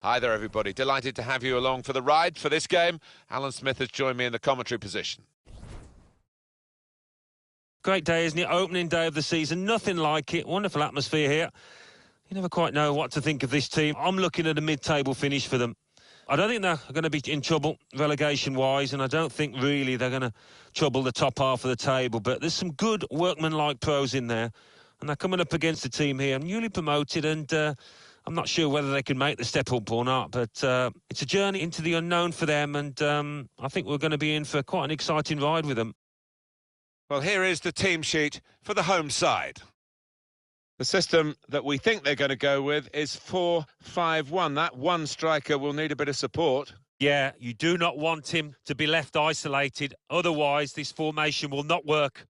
Hi there, everybody. Delighted to have you along for the ride for this game. Alan Smith has joined me in the commentary position. Great day, isn't it? Opening day of the season. Nothing like it. Wonderful atmosphere here. You never quite know what to think of this team. I'm looking at a mid-table finish for them. I don't think they're going to be in trouble relegation-wise, and I don't think really they're going to trouble the top half of the table. But there's some good workman-like pros in there, and they're coming up against a team here, newly promoted, and I'm not sure whether they can make the step up or not, but it's a journey into the unknown for them, and I think we're going to be in for quite an exciting ride with them. Well, here is the team sheet for the home side. The system that we think they're going to go with is 4-5-1. That one striker will need a bit of support. Yeah, you do not want him to be left isolated. Otherwise, this formation will not work.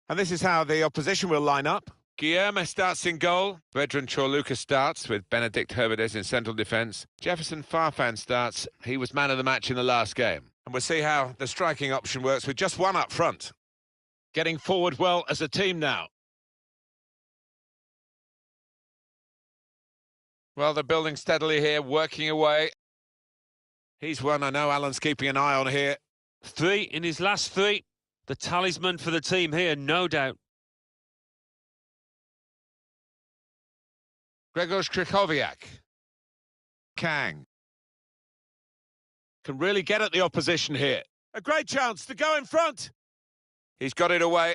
And this is how the opposition will line up. Guillermo starts in goal. Vedran Chorluka starts with Benedict Herbedes in central defence. Jefferson Farfan starts. He was man of the match in the last game. And we'll see how the striking option works with just one up front. Getting forward well as a team now. Well, they're building steadily here, working away. He's one I know Alan's keeping an eye on here. 3 in his last 3. The talisman for the team here, no doubt. Grzegorz Krychowiak. Kang. Can really get at the opposition here. A great chance to go in front. He's got it away.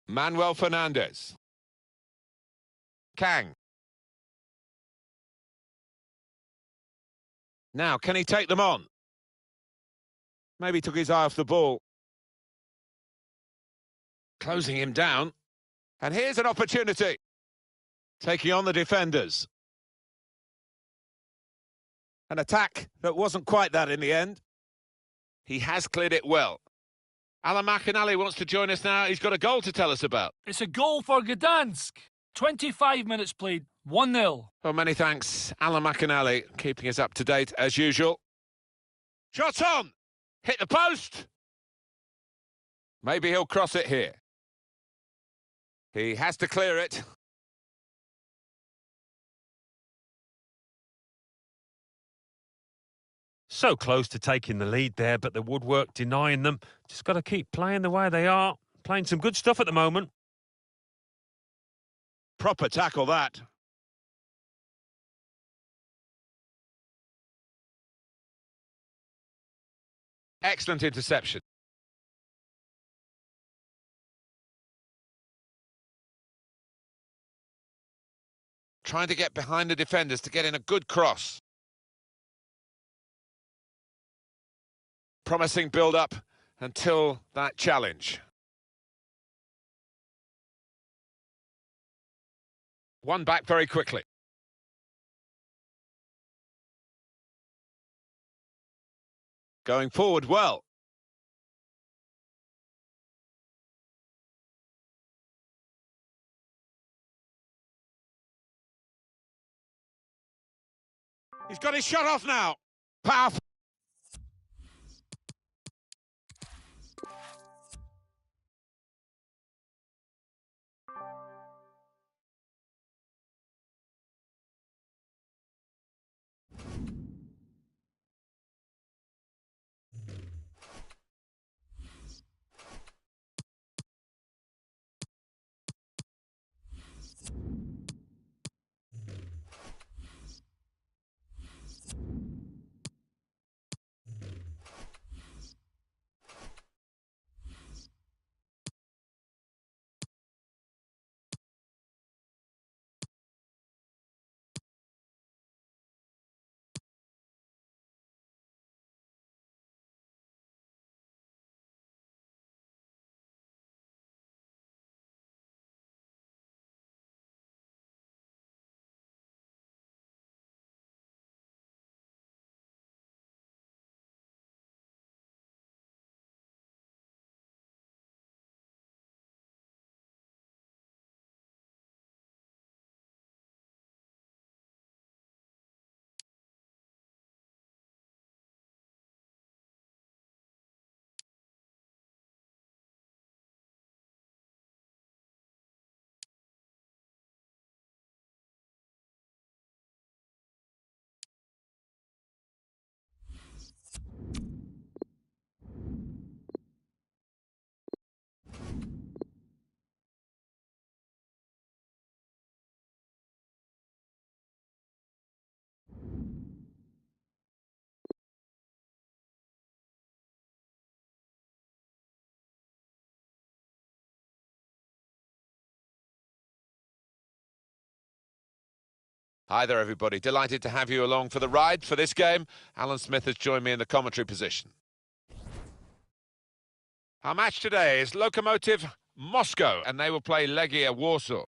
Manuel Fernandez. Kang. Now, can he take them on? Maybe took his eye off the ball. Closing him down. And here's an opportunity. Taking on the defenders. An attack that wasn't quite that in the end. He has cleared it well. Alan McInally wants to join us now. He's got a goal to tell us about. It's a goal for Gdansk. 25 minutes played, 1-0. Well, many thanks, Alan McInally, keeping us up to date as usual. Shot on! Hit the post! Maybe he'll cross it here. He has to clear it. So close to taking the lead there, but the woodwork denying them. Just got to keep playing the way they are. Playing some good stuff at the moment. Proper tackle, that. Excellent interception. Trying to get behind the defenders to get in a good cross. Promising build-up until that challenge. One back very quickly. Going forward well. He's got his shot off now. Powerful. Hi there, everybody. Delighted to have you along for the ride for this game. Alan Smith has joined me in the commentary position. Our match today is Lokomotiv Moscow, and they will play Legia Warsaw.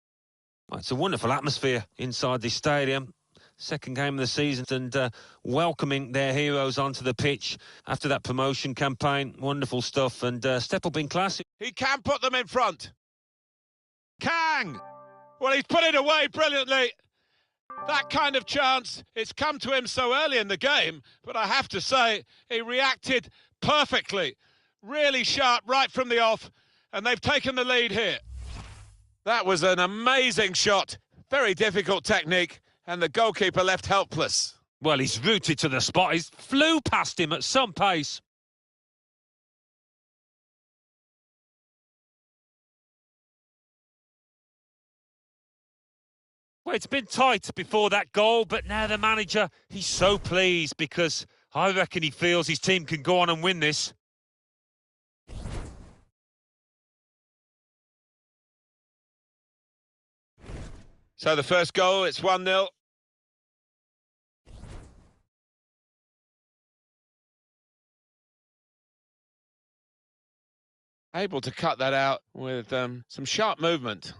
Oh, it's a wonderful atmosphere inside this stadium. Second game of the season, and welcoming their heroes onto the pitch after that promotion campaign. Wonderful stuff, and step up in class. He can put them in front. Kang! Well, he's put it away brilliantly. That kind of chance, it's come to him so early in the game, but I have to say, he reacted perfectly. Really sharp right from the off, and they've taken the lead here. That was an amazing shot. Very difficult technique, and the goalkeeper left helpless. Well, he's rooted to the spot. He flew past him at some pace. Well, it's been tight before that goal, but now the manager, he's so pleased because I reckon he feels his team can go on and win this. So the first goal, it's 1-0. Able to cut that out with some sharp movement.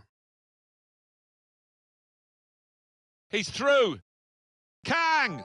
He's through. Kang!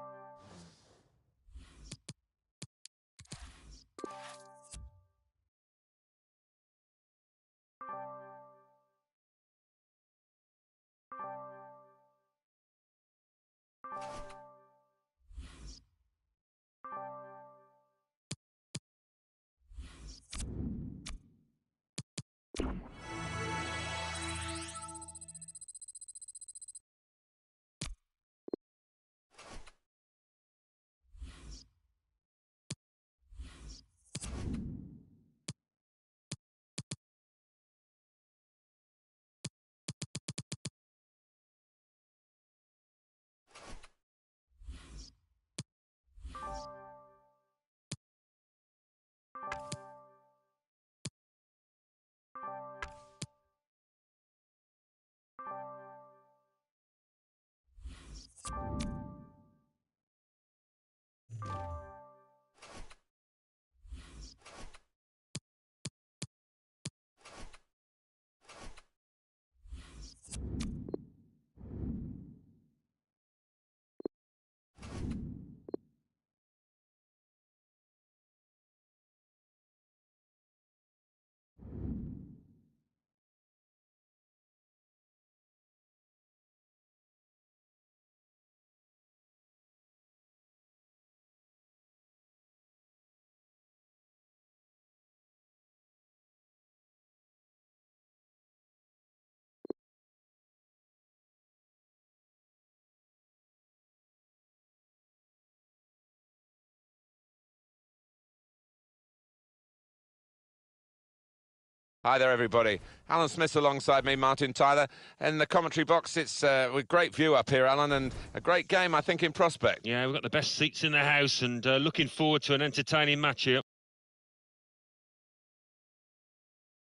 Hi there, everybody. Alan Smith alongside me, Martin Tyler. In the commentary box, it's a great view up here, Alan, and a great game, I think, in prospect. Yeah, we've got the best seats in the house, and looking forward to an entertaining match here.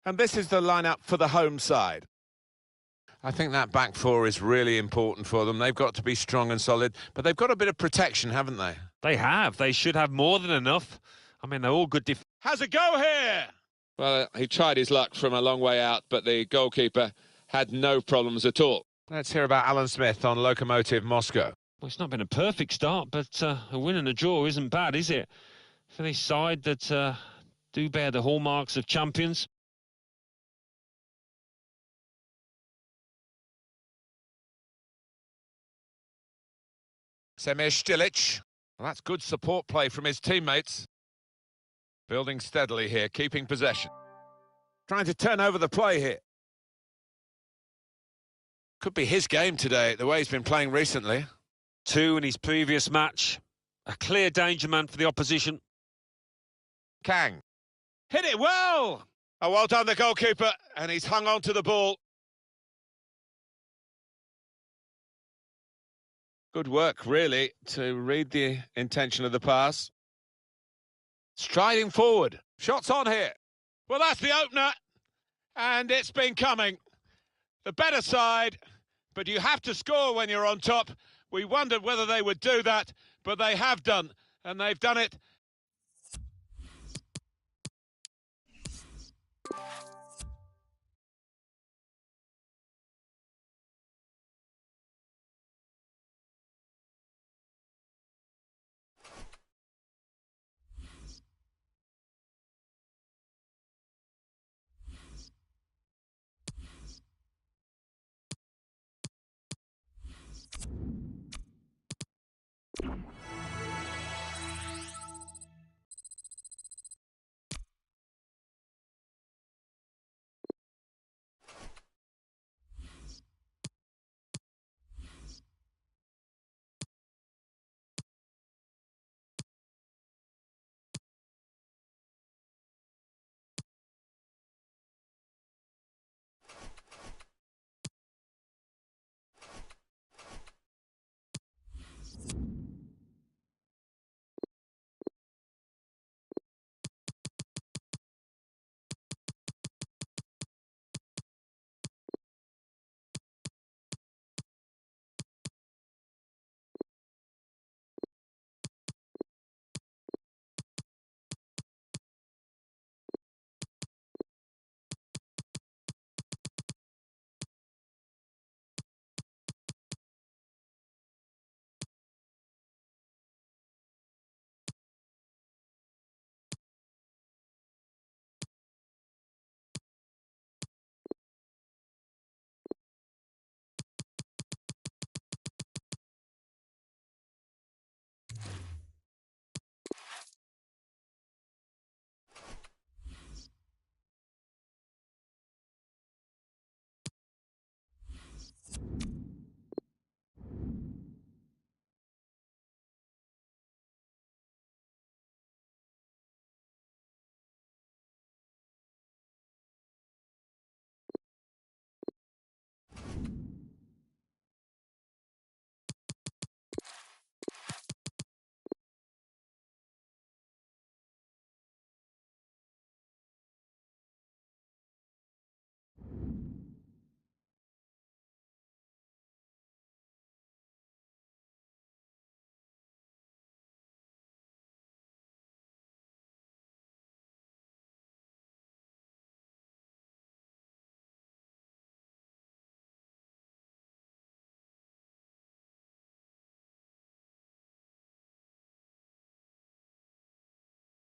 And this is the lineup for the home side. I think that back four is really important for them. They've got to be strong and solid, but they've got a bit of protection, haven't they? They have. They should have more than enough. I mean, they're all good defenders. Has a go here! Well, he tried his luck from a long way out, but the goalkeeper had no problems at all. Let's hear about Alan Smith on Lokomotiv Moscow. Well, it's not been a perfect start, but a win and a draw isn't bad, is it? For this side that do bear the hallmarks of champions. Semir Stilic. Well, that's good support play from his teammates. Building steadily here, keeping possession. Trying to turn over the play here. Could be his game today, the way he's been playing recently. 2 in his previous match. A clear danger man for the opposition. Kang. Hit it well! Oh, well done, the goalkeeper, and he's hung on to the ball. Good work, really, to read the intention of the pass. Striding forward. Shots on here. Well, that's the opener. And it's been coming. The better side, but you have to score when you're on top. We wondered whether they would do that, but they have done, and they've done it.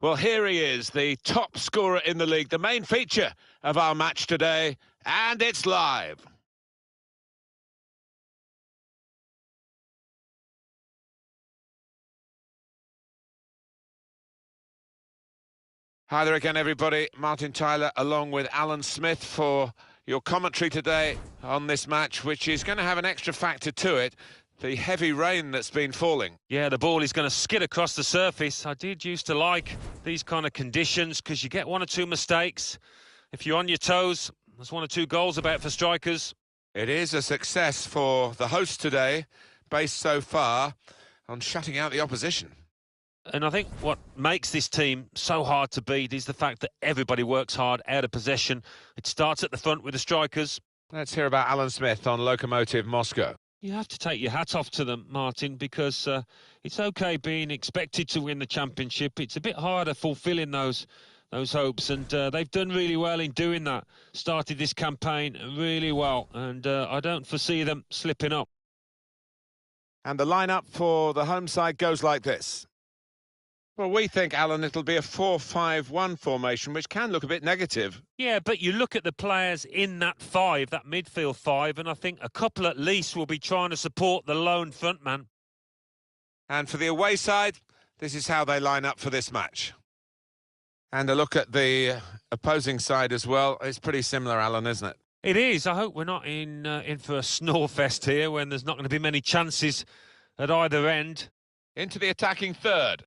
Well, here he is, the top scorer in the league, the main feature of our match today, and it's live. Hi there again, everybody. Martin Tyler along with Alan Smith for your commentary today on this match, which is going to have an extra factor to it. The heavy rain that's been falling. Yeah, the ball is going to skid across the surface. I did used to like these kind of conditions because you get one or two mistakes. If you're on your toes, there's one or two goals about for strikers. It is a success for the host today, based so far on shutting out the opposition. And I think what makes this team so hard to beat is the fact that everybody works hard out of possession. It starts at the front with the strikers. Let's hear about Alan Smith on Lokomotiv Moscow. You have to take your hat off to them, Martin, because it's okay being expected to win the championship. It's a bit harder fulfilling those hopes, and they've done really well in doing that. Started this campaign really well, and I don't foresee them slipping up. And the lineup for the home side goes like this. Well, we think, Alan, it'll be a 4-5-1 formation, which can look a bit negative. Yeah, but you look at the players in that five, that midfield five, and I think a couple at least will be trying to support the lone frontman. And for the away side, this is how they line up for this match. And a look at the opposing side as well. It's pretty similar, Alan, isn't it? It is. I hope we're not in for a snore fest here when there's not going to be many chances at either end. Into the attacking third.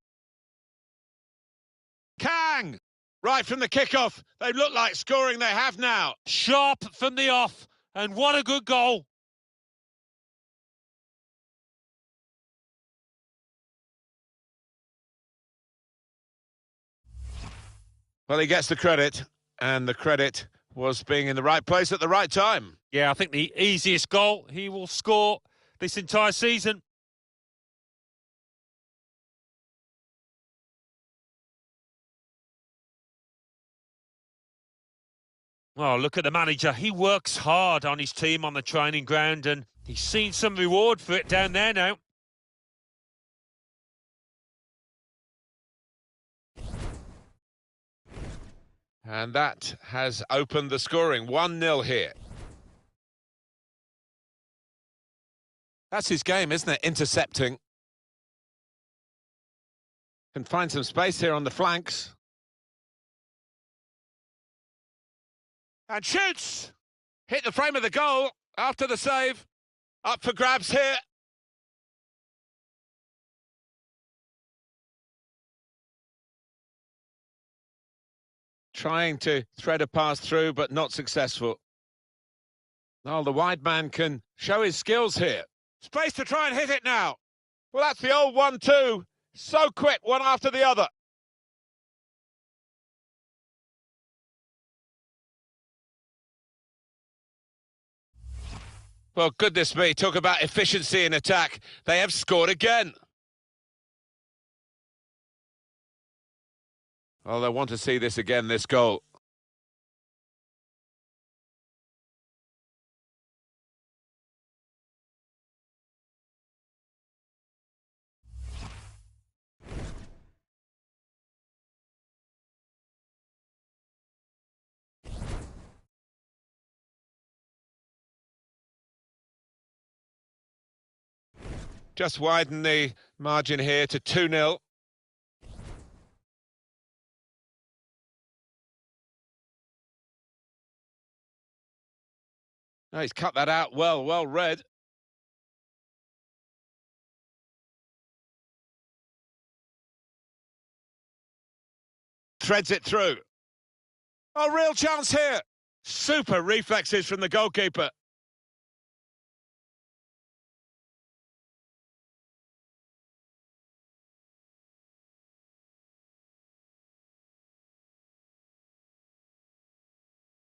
Kang! Right from the kickoff. They look like scoring. They have now. Sharp from the off. And what a good goal. Well, he gets the credit. And the credit was being in the right place at the right time. Yeah, I think the easiest goal he will score this entire season. Oh, look at the manager. He works hard on his team on the training ground, and he's seen some reward for it down there now. And that has opened the scoring. 1-0 here. That's his game, isn't it? Intercepting. Can find some space here on the flanks. And shoots! Hit the frame of the goal after the save. Up for grabs here. Trying to thread a pass through, but not successful. Oh, the wide man can show his skills here. Space to try and hit it now. Well, that's the old 1-2. So quick, one after the other. Well, goodness me, talk about efficiency in attack. They have scored again. Well, they want to see this again, this goal. Just widen the margin here to 2-0. No, he's cut that out well read. Threads it through. Oh, real chance here. Super reflexes from the goalkeeper.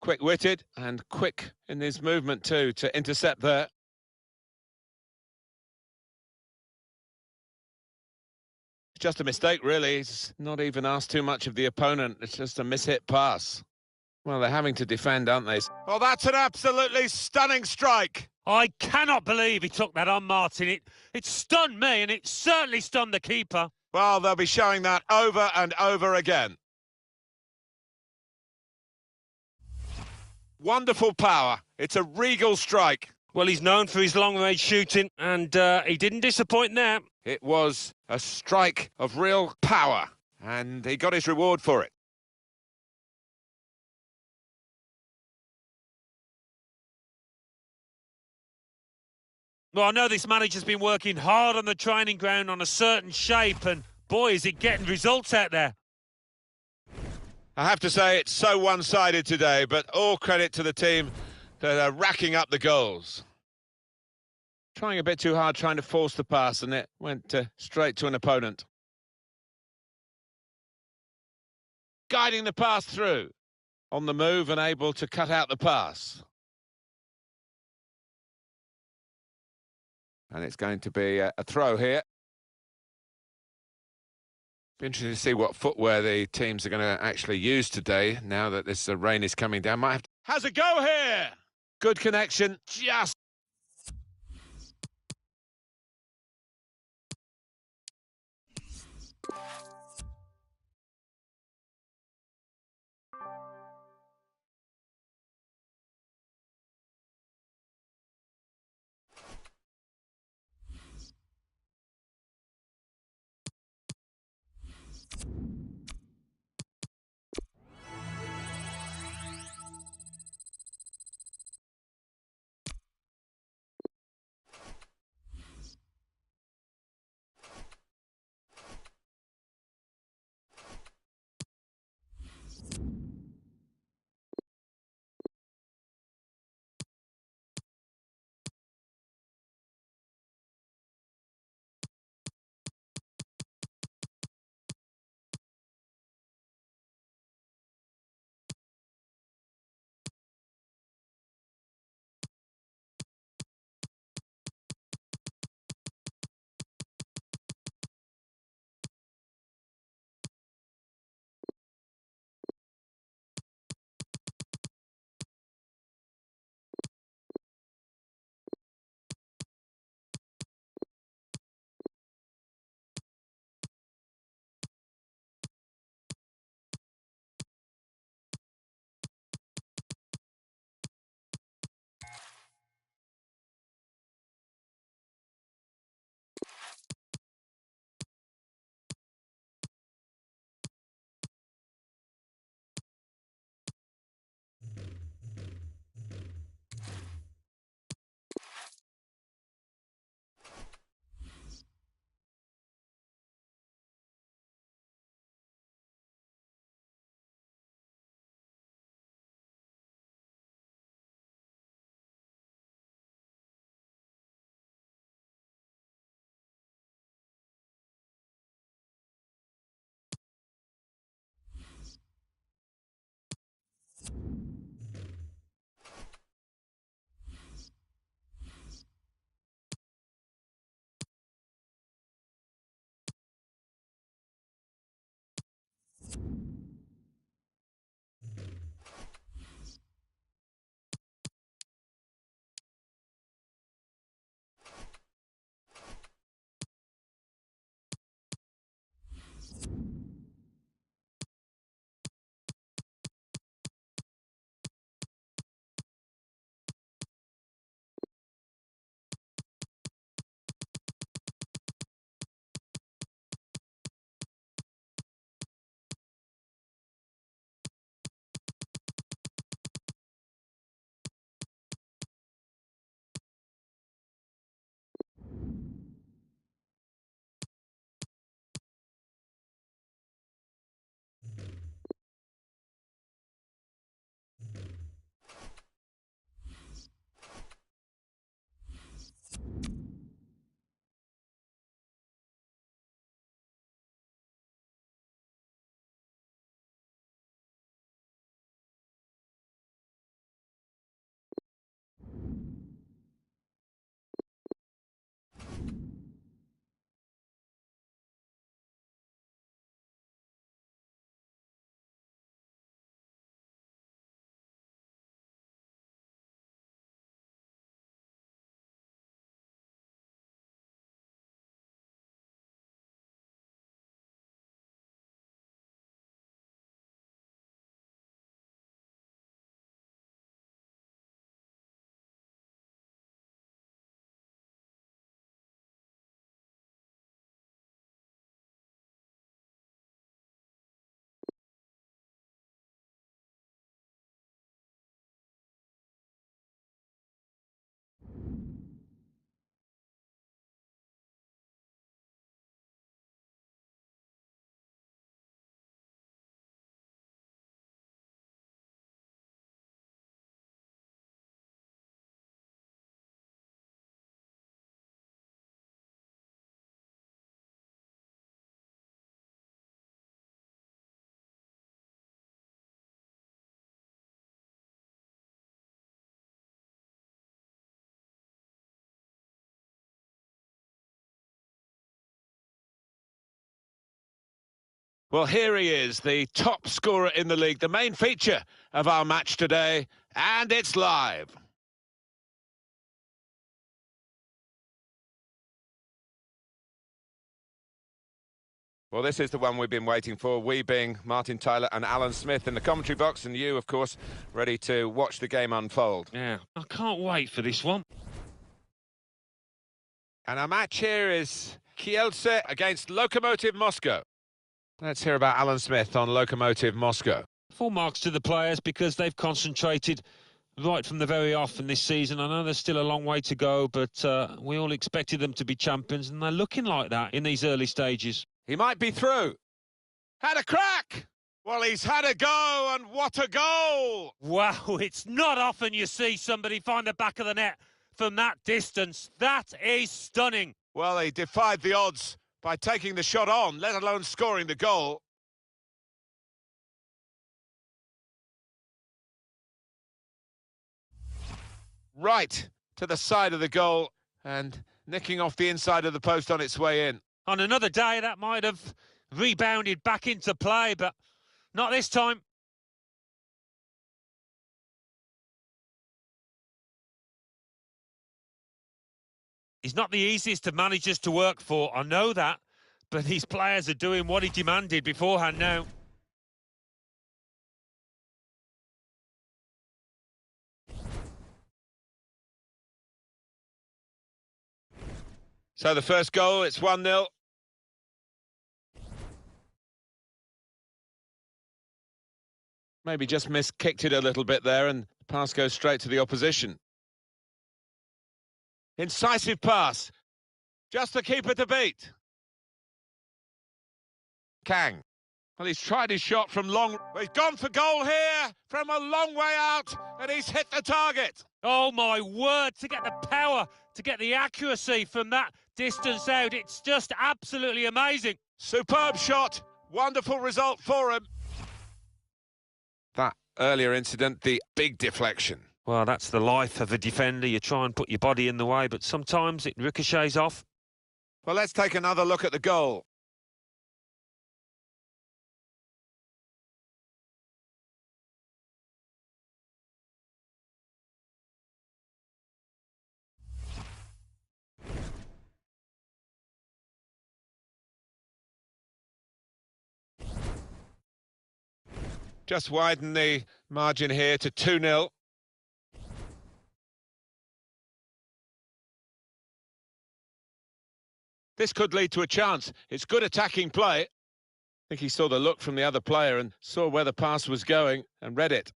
Quick-witted and quick in his movement too to intercept there. Just a mistake, really. He's not even asked too much of the opponent. It's just a mishit pass. Well, they're having to defend, aren't they? Oh, that's an absolutely stunning strike. I cannot believe he took that on, Martin. It stunned me, and it certainly stunned the keeper. Well, they'll be showing that over and over again. Wonderful power. It's a regal strike. Well, he's known for his long-range shooting, and he didn't disappoint there. It was a strike of real power, and he got his reward for it. Well, I know this manager's been working hard on the training ground on a certain shape, and boy, is it getting results out there. I have to say it's so one-sided today, but all credit to the team that are racking up the goals. Trying a bit too hard, trying to force the pass, and it went straight to an opponent. Guiding the pass through. On the move and able to cut out the pass. And it's going to be a throw here. Be interesting to see what footwear the teams are going to actually use today, now that this rain is coming down. Might have to... Has a go here! Good connection, just... Well, here he is, the top scorer in the league, the main feature of our match today, and it's live. Well, this is the one we've been waiting for, we being Martin Tyler and Alan Smith in the commentary box, and you, of course, ready to watch the game unfold. Yeah, I can't wait for this one. And our match here is Kielce against Lokomotiv Moscow. Let's hear about Alan Smith on Lokomotiv Moscow. Full marks to the players because they've concentrated right from the very off in this season. I know there's still a long way to go, but we all expected them to be champions, and they're looking like that in these early stages. He might be through. Had a crack! Well, he's had a go, and what a goal! Wow, it's not often you see somebody find the back of the net from that distance. That is stunning. Well, he defied the odds by taking the shot on, let alone scoring the goal. Right to the side of the goal and nicking off the inside of the post on its way in. On another day, that might have rebounded back into play, but not this time. He's not the easiest of managers to work for, I know that, but these players are doing what he demanded beforehand now. So the first goal, it's 1-0. Maybe just kicked it a little bit there, and the pass goes straight to the opposition. Incisive pass. Just the keeper to beat. Kang. Well, he's tried his shot from long. He's gone for goal here from a long way out, and he's hit the target. Oh, my word, to get the power, to get the accuracy from that distance out, it's just absolutely amazing. Superb shot. Wonderful result for him. That earlier incident, the big deflection. Well, that's the life of a defender. You try and put your body in the way, but sometimes it ricochets off. Well, let's take another look at the goal. Just widen the margin here to 2-0. This could lead to a chance. It's good attacking play. I think he saw the look from the other player and saw where the pass was going and read it.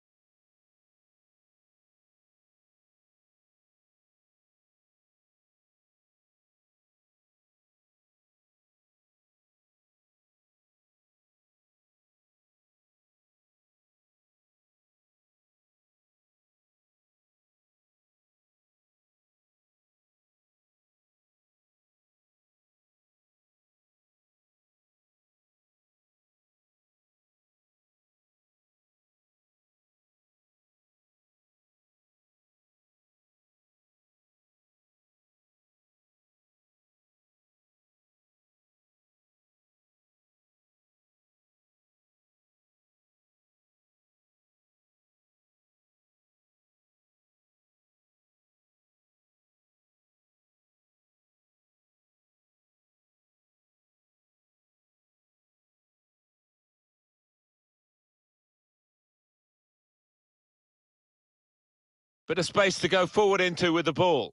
Bit of space to go forward into with the ball.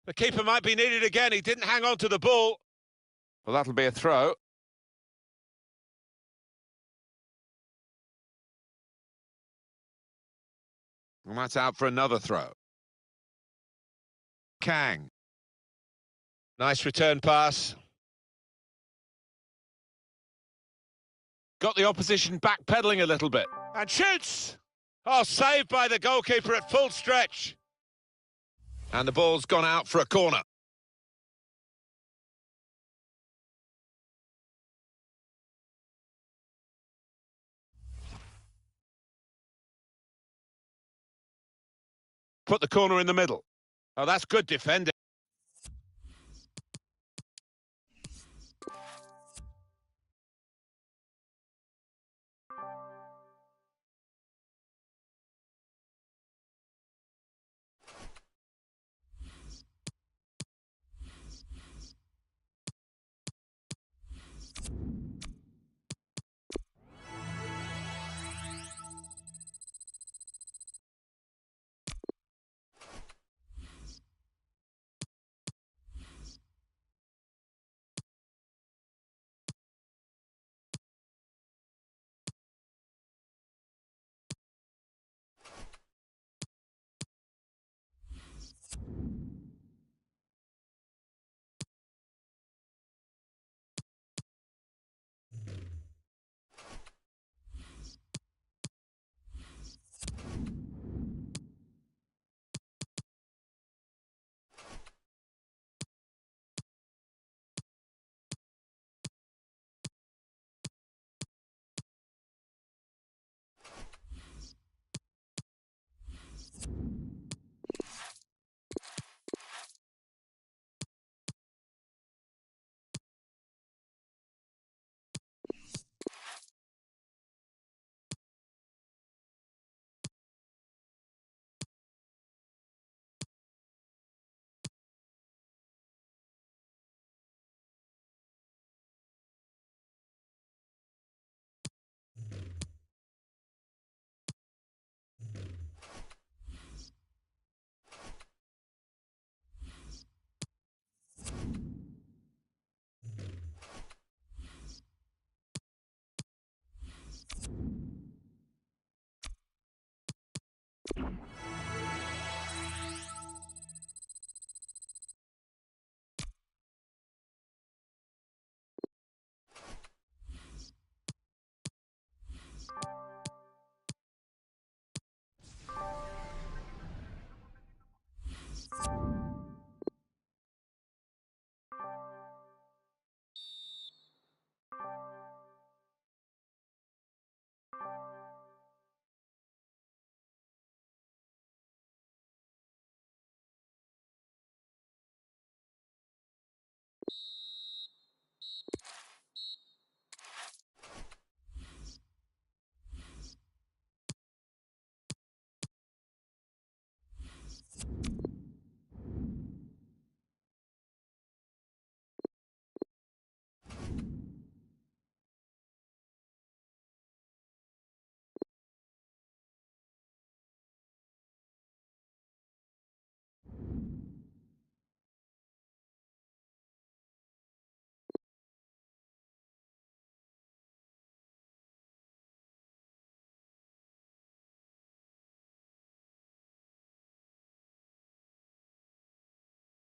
The keeper might be needed again. He didn't hang on to the ball. Well, that'll be a throw. And that's out for another throw. Kang. Nice return pass. Got the opposition backpedaling a little bit. And shoots! Oh, saved by the goalkeeper at full stretch. And the ball's gone out for a corner. Put the corner in the middle. Oh, that's good defending.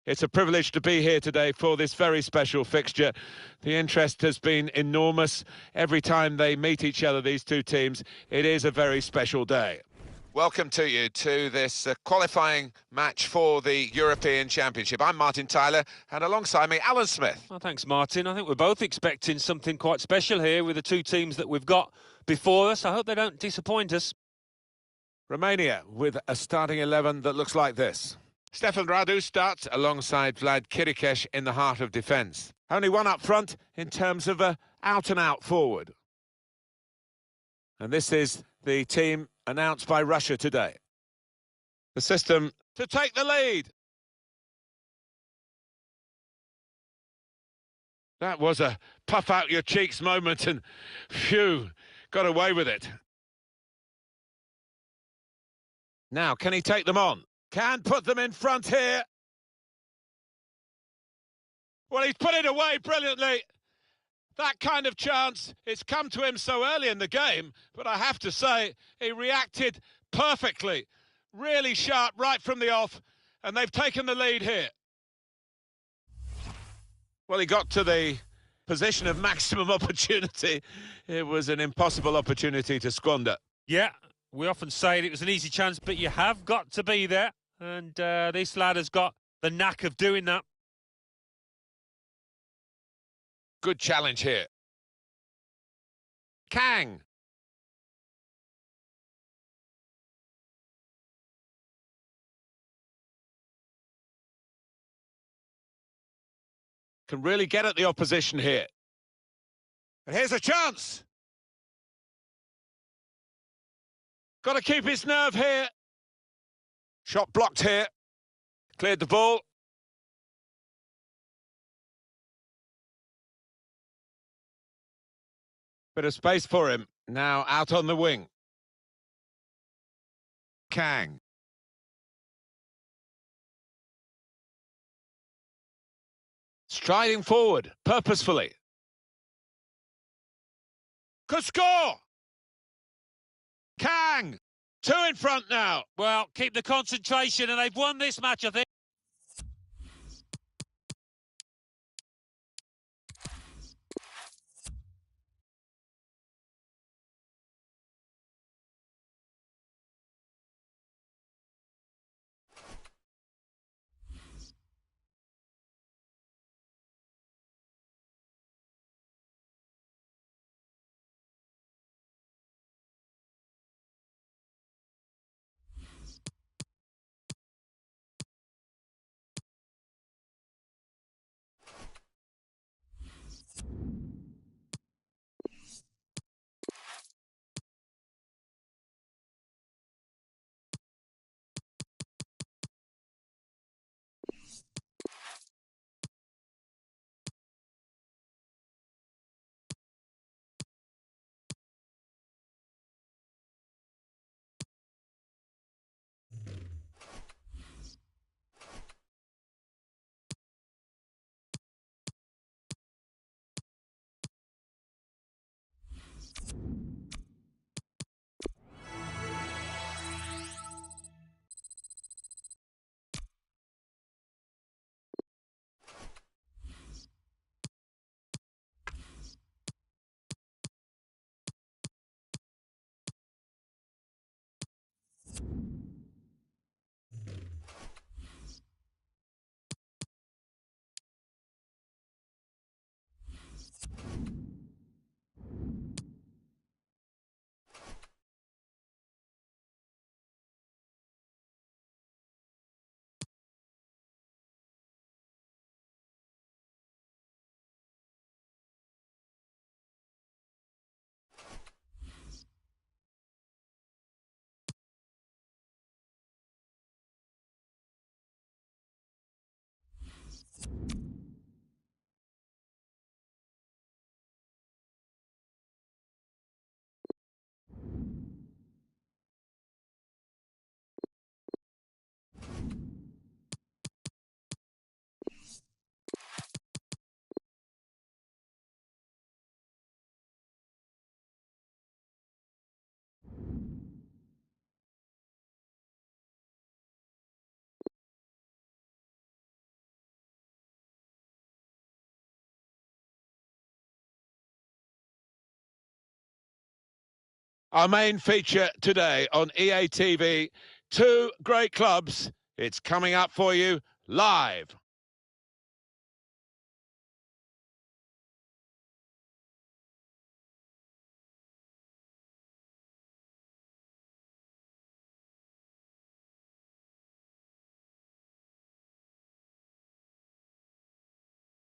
It's a privilege to be here today for this very special fixture. The interest has been enormous. Every time they meet each other, these two teams, it is a very special day. Welcome to you to this qualifying match for the European Championship. I'm Martin Tyler, and alongside me, Alan Smith. Well, thanks, Martin. I think we're both expecting something quite special here with the two teams that we've got before us. I hope they don't disappoint us. Romania with a starting 11 that looks like this. Stefan Radu starts alongside Vlad Kirikesh in the heart of defence. Only one up front in terms of a out-and-out forward. And this is the team announced by Russia today. The system to take the lead. That was a puff out your cheeks moment, and phew, got away with it. Now, can he take them on? Can put them in front here. Well, he's put it away brilliantly. That kind of chance, it's come to him so early in the game, but I have to say, he reacted perfectly. Really sharp right from the off, and they've taken the lead here. Well, he got to the position of maximum opportunity. It was an impossible opportunity to squander. Yeah, we often say it was an easy chance, but you have got to be there. And this lad has got the knack of doing that. Good challenge here. Kang. Can really get at the opposition here. And here's a chance. Got to keep his nerve here. Shot blocked here. Cleared the ball. Bit of space for him. Now out on the wing. Kang. Striding forward, purposefully. Could score! Kang! Two in front now. Well, keep the concentration, and they've won this match, I think. Our main feature today on EA TV, two great clubs. It's coming up for you live.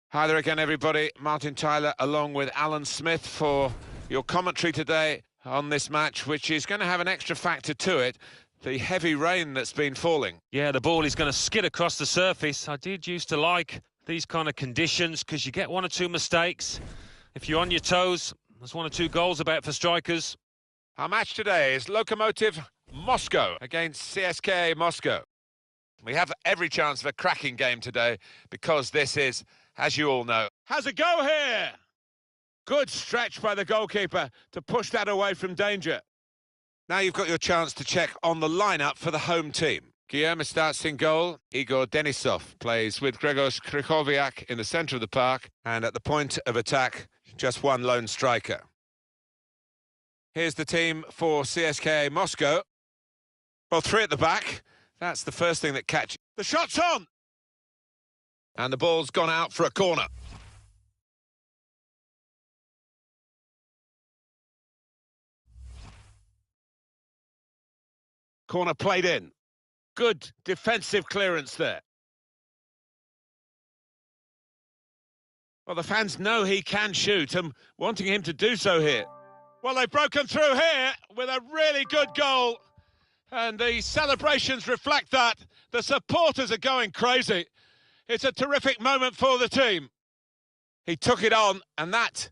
Hi there again, everybody. Martin Tyler along with Alan Smith for your commentary today on this match, which is going to have an extra factor to it, the heavy rain that's been falling. Yeah, the ball is going to skid across the surface. I did used to like these kind of conditions because you get one or two mistakes. If you're on your toes, there's one or two goals about for strikers. Our match today is Lokomotiv Moscow against CSKA Moscow. We have every chance of a cracking game today because this is, as you all know, has a go here. Good stretch by the goalkeeper to push that away from danger. Now you've got your chance to check on the lineup for the home team. Guillermo starts in goal. Igor Denisov plays with Grzegorz Krychowiak in the centre of the park. And at the point of attack, just one lone striker. Here's the team for CSKA Moscow. Well, three at the back. That's the first thing that catches. The shot's on! And the ball's gone out for a corner. Corner played in. Good defensive clearance there. Well, the fans know he can shoot and wanting him to do so here. Well, they've broken through here with a really good goal. And the celebrations reflect that. The supporters are going crazy. It's a terrific moment for the team. He took it on, and that...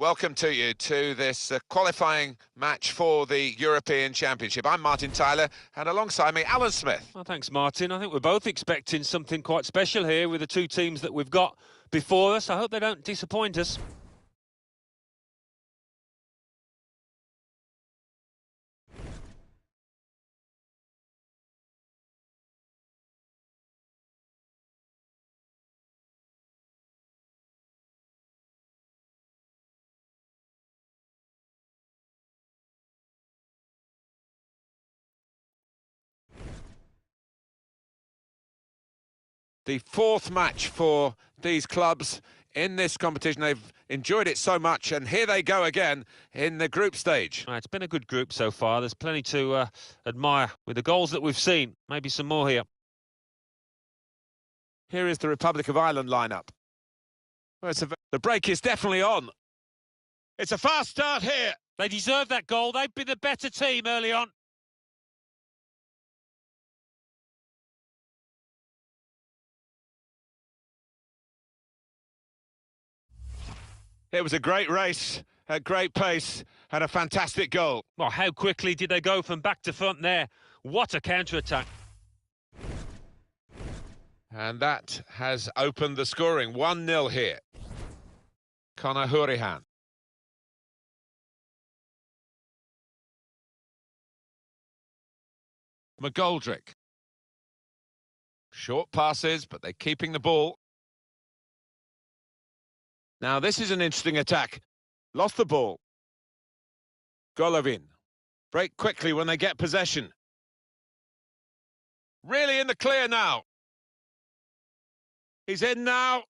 welcome to you to this qualifying match for the European Championship. I'm Martin Tyler, and alongside me, Alan Smith. Well, thanks, Martin. I think we're both expecting something quite special here with the two teams that we've got before us. I hope they don't disappoint us. The fourth match for these clubs in this competition. They've enjoyed it so much, and here they go again in the group stage. It's been a good group so far. There's plenty to admire with the goals that we've seen. Maybe some more here. Here is the Republic of Ireland lineup. Well, the break is definitely on. It's a fast start here. They deserve that goal. They've been the better team early on. It was a great race, a great pace, and a fantastic goal. Well, how quickly did they go from back to front there? What a counter-attack. And that has opened the scoring. 1-0 here. Conor Hurahan. McGoldrick. Short passes, but they're keeping the ball. Now, this is an interesting attack. Lost the ball. Golovin. Break quickly when they get possession. Really in the clear now. He's in now.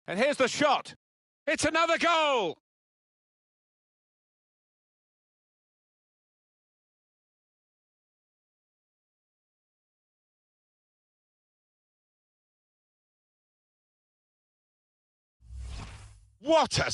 And here's the shot. It's another goal. What a...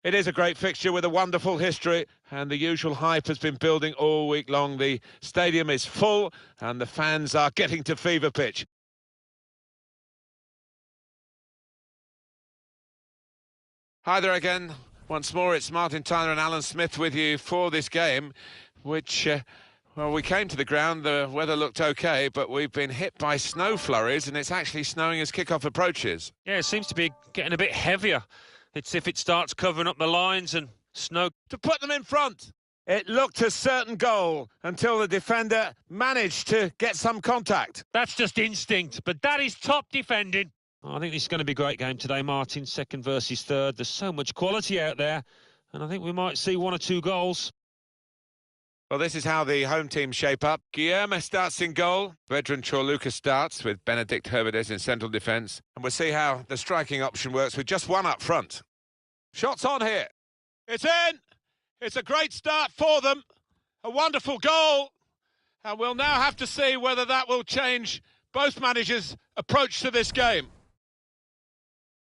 It is a great fixture with a wonderful history, and the usual hype has been building all week long. The stadium is full and the fans are getting to fever pitch. Hi there again. Once more, it's Martin Tyler and Alan Smith with you for this game, which, well, we came to the ground, the weather looked okay, but we've been hit by snow flurries, and it's actually snowing as kickoff approaches. Yeah, it seems to be getting a bit heavier. It's if it starts covering up the lines and snow. To put them in front. It looked a certain goal until the defender managed to get some contact. That's just instinct, but that is top defending. I think this is going to be a great game today, Martin. Second versus third. There's so much quality out there, and I think we might see 1 or 2 goals. Well, this is how the home team shape up. Guillermo starts in goal. Vedran Chorluka starts with Benedict Herbedes in central defence. And we'll see how the striking option works with just one up front. Shots on here. It's in. It's a great start for them. A wonderful goal. And we'll now have to see whether that will change both managers' approach to this game.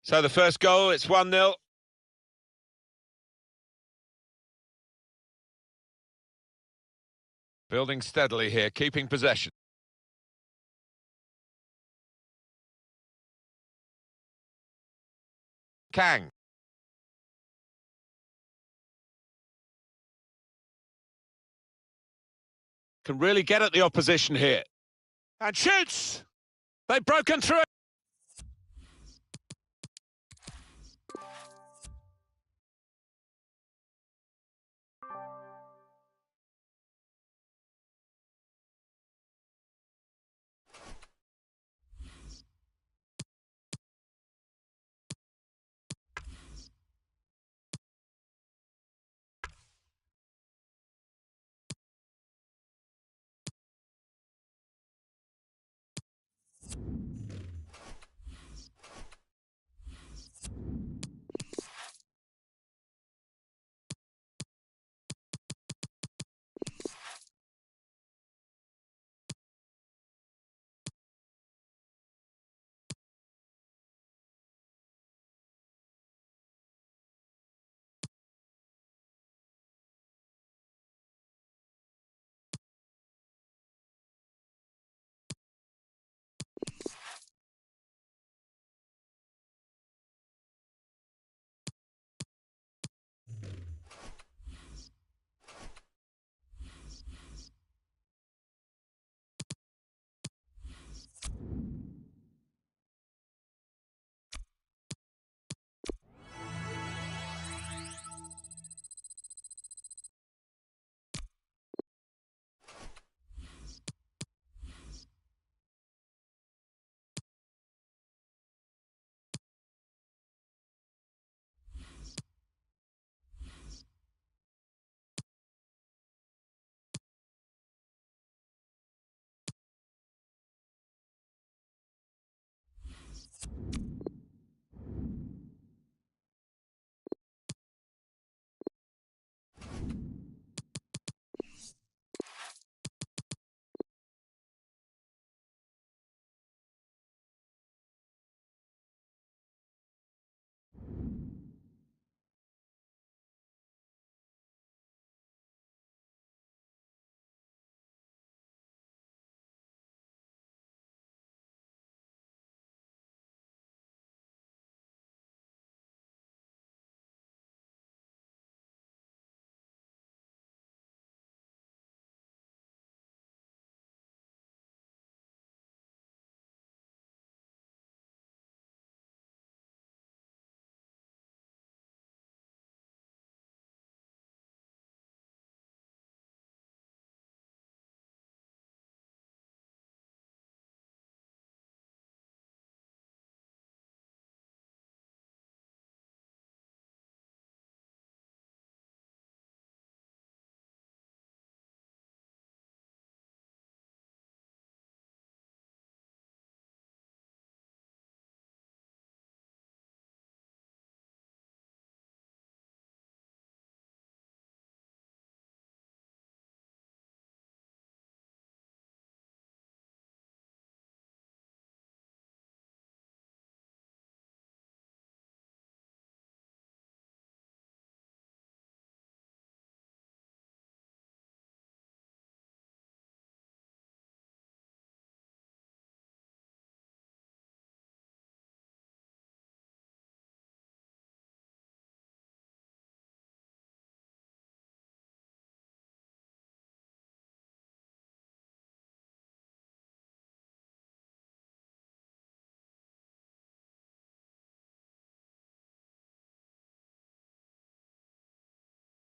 So the first goal, it's 1-0. Building steadily here, keeping possession. Kang. Can really get at the opposition here. And shoots! They've broken through.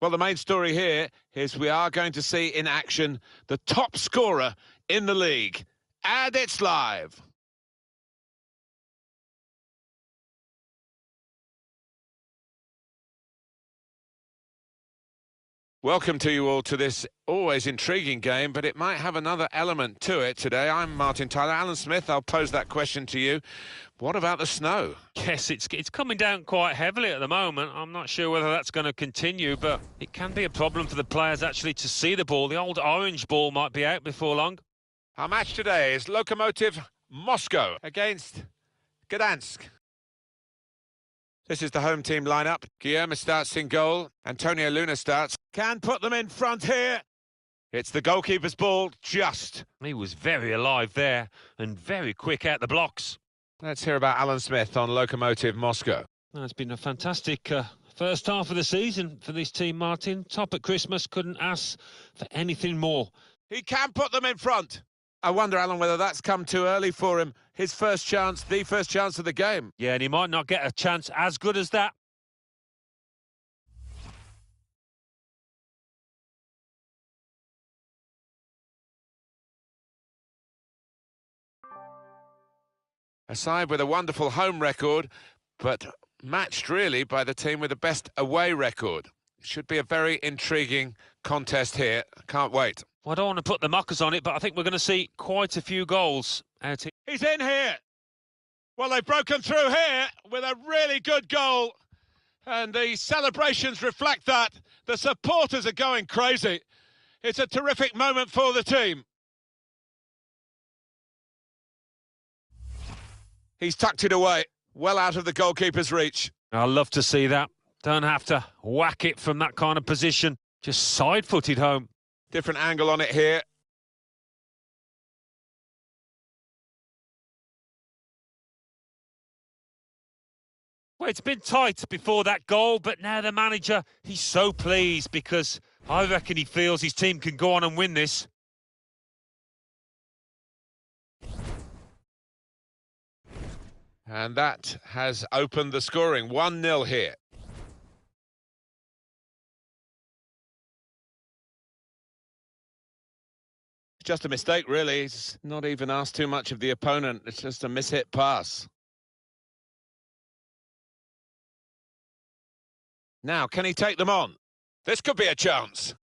Well, the main story here is we are going to see in action the top scorer in the league. And it's live. Welcome to you all to this always intriguing game, but it might have another element to it today. I'm Martin Tyler. Alan Smith, I'll pose that question to you. What about the snow? Yes, it's coming down quite heavily at the moment. I'm not sure whether that's going to continue, but it can be a problem for the players actually to see the ball. The old orange ball might be out before long. Our match today is Lokomotiv Moscow against Gdansk. This is the home team lineup. Guillermo starts in goal. Antonio Luna starts. Can put them in front here. It's the goalkeeper's ball, just. He was very alive there and very quick out the blocks. Let's hear about Alan Smith on Lokomotiv Moscow. Well, it's been a fantastic first half of the season for this team, Martin. Top at Christmas, couldn't ask for anything more. He can put them in front. I wonder, Alan, whether that's come too early for him. His first chance, the first chance of the game. Yeah, and he might not get a chance as good as that. A side with a wonderful home record, but matched really by the team with the best away record. Should be a very intriguing contest here. Can't wait. Well, I don't want to put the mockers on it, but I think we're going to see quite a few goals out here. He's in here. Well, they've broken through here with a really good goal. And the celebrations reflect that. The supporters are going crazy. It's a terrific moment for the team. He's tucked it away, well out of the goalkeeper's reach. I love to see that. Don't have to whack it from that kind of position. Just side-footed home. Different angle on it here. Well, it's been tight before that goal, but now the manager, he's so pleased because I reckon he feels his team can go on and win this. And that has opened the scoring. 1-0 here. Just a mistake, really. He's not even asked too much of the opponent. It's just a mishit pass. Now, can he take them on? This could be a chance.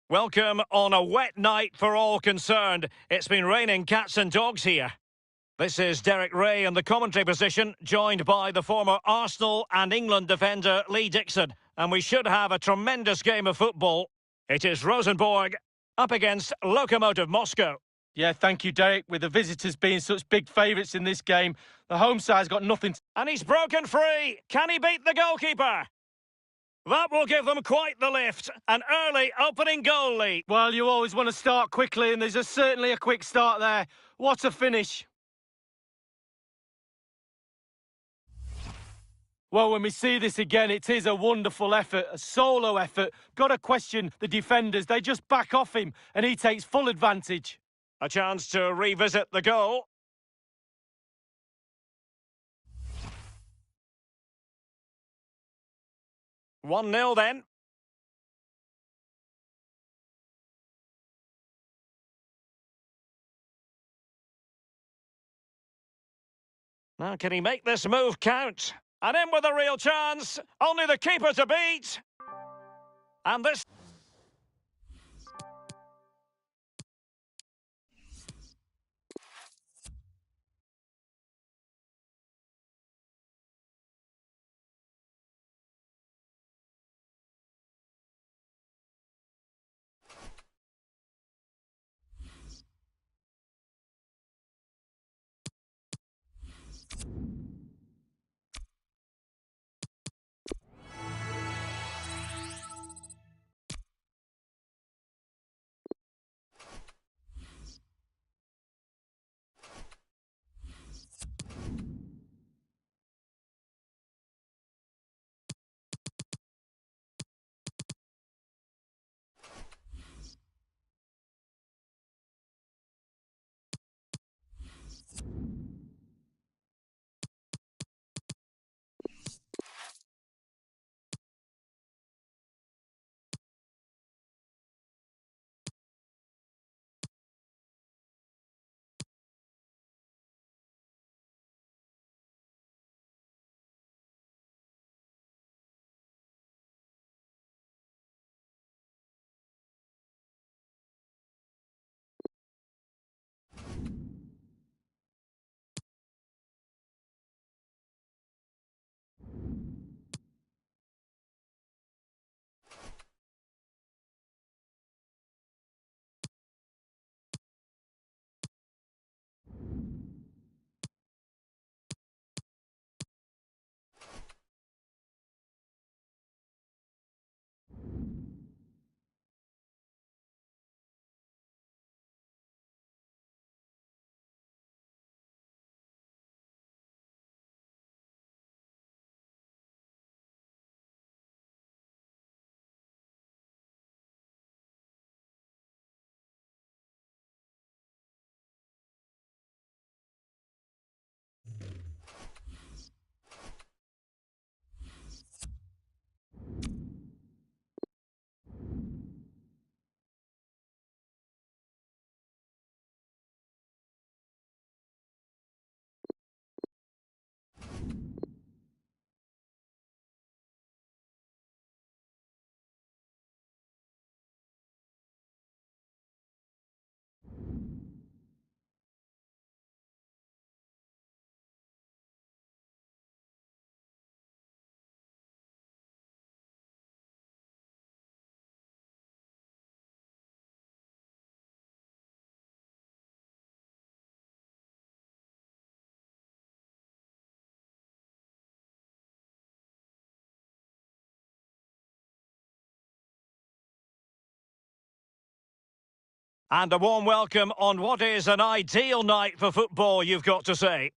Welcome on a wet night for all concerned. It's been raining cats and dogs here. This is Derek Ray in the commentary position, joined by the former Arsenal and England defender Lee Dixon. And we should have a tremendous game of football. It is Rosenborg up against Lokomotiv Moscow. Yeah, thank you, Derek. With the visitors being such big favourites in this game, the home side's got nothing. And he's broken free. Can he beat the goalkeeper? That will give them quite the lift. An early opening goal lead. Well, you always want to start quickly, and there's certainly a quick start there. What a finish. Well, when we see this again, it is a wonderful effort, a solo effort. Got to question the defenders. They just back off him, and he takes full advantage. A chance to revisit the goal. One 0 then. Now, can he make this move count? And in with a real chance. Only the keeper to beat. And this... And a warm welcome on what is an ideal night for football, you've got to say.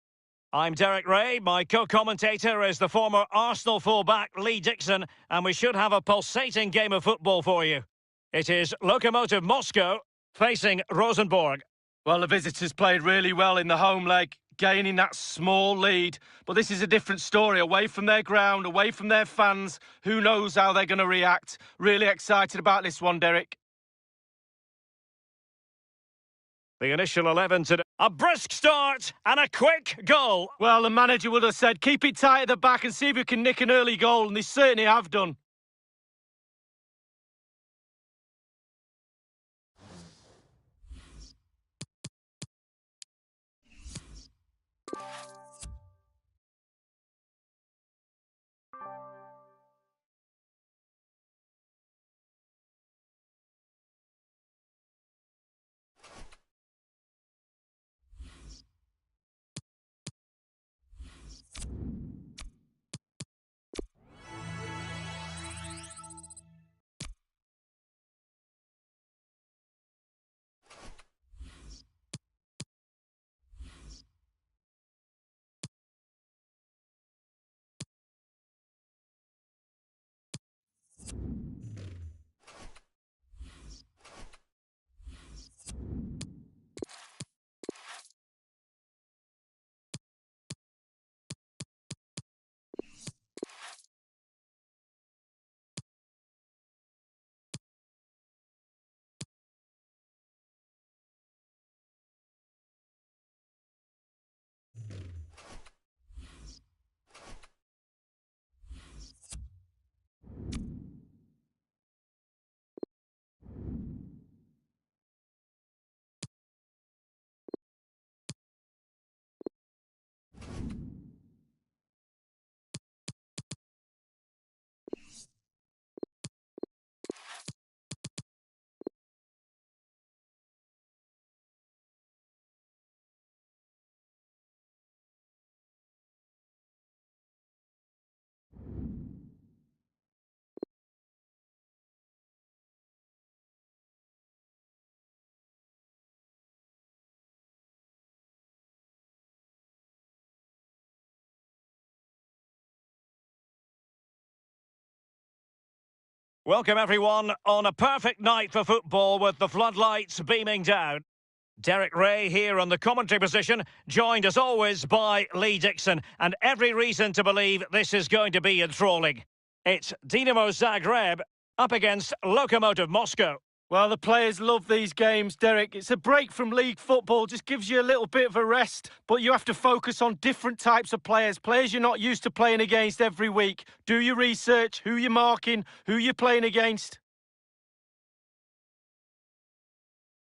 I'm Derek Ray, my co-commentator is the former Arsenal fullback Lee Dixon, and we should have a pulsating game of football for you. It is Lokomotiv Moscow facing Rosenborg. Well, the visitors played really well in the home leg, gaining that small lead. But this is a different story, away from their ground, away from their fans. Who knows how they're going to react? Really excited about this one, Derek. The initial 11 today. A brisk start and a quick goal. Well, the manager would have said, keep it tight at the back and see if we can nick an early goal, and they certainly have done. Welcome everyone on a perfect night for football with the floodlights beaming down. Derek Ray here on the commentary position, joined as always by Lee Dixon, and every reason to believe this is going to be enthralling. It's Dinamo Zagreb up against Lokomotiv Moscow. Well, the players love these games, Derek. It's a break from league football, just gives you a little bit of a rest. But you have to focus on different types of players you're not used to playing against every week. Do your research, who you're marking, who you're playing against.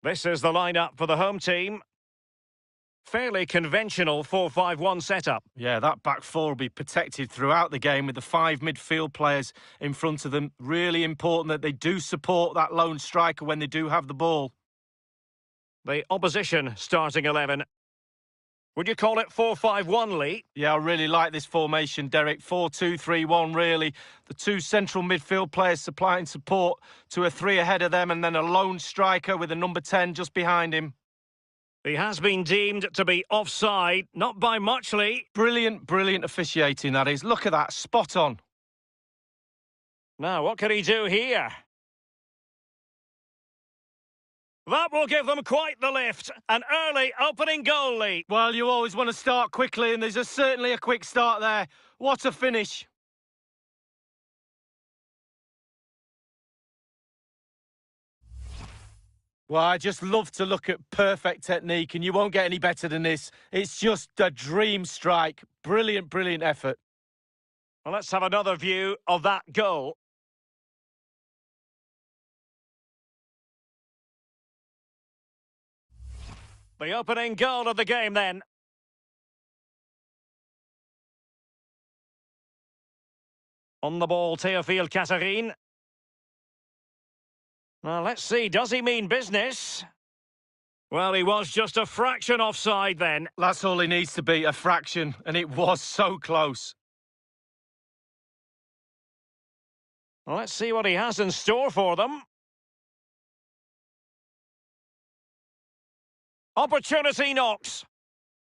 This is the lineup for the home team. Fairly conventional 4-5-1 setup. Yeah, that back four will be protected throughout the game with the 5 midfield players in front of them. Really important that they do support that lone striker when they do have the ball. The opposition starting 11. Would you call it 4-5-1, Lee? Yeah, I really like this formation, Derek. 4-2-3-1, really. The 2 central midfield players supplying support to a 3 ahead of them, and then a lone striker with a number 10 just behind him. He has been deemed to be offside, not by much, Lee. Brilliant, brilliant officiating, that is. Look at that, spot on. Now, what can he do here? That will give them quite the lift. An early opening goal, Lee. Well, you always want to start quickly, and there's certainly a quick start there. What a finish. Well, I just love to look at perfect technique, and you won't get any better than this. It's just a dream strike. Brilliant, brilliant effort. Well, let's have another view of that goal. The opening goal of the game, then. On the ball, Theophile Catherine. Well, let's see, does he mean business? Well, he was just a fraction offside then. That's all he needs to be, a fraction, and it was so close. Well, let's see what he has in store for them. Opportunity knocks.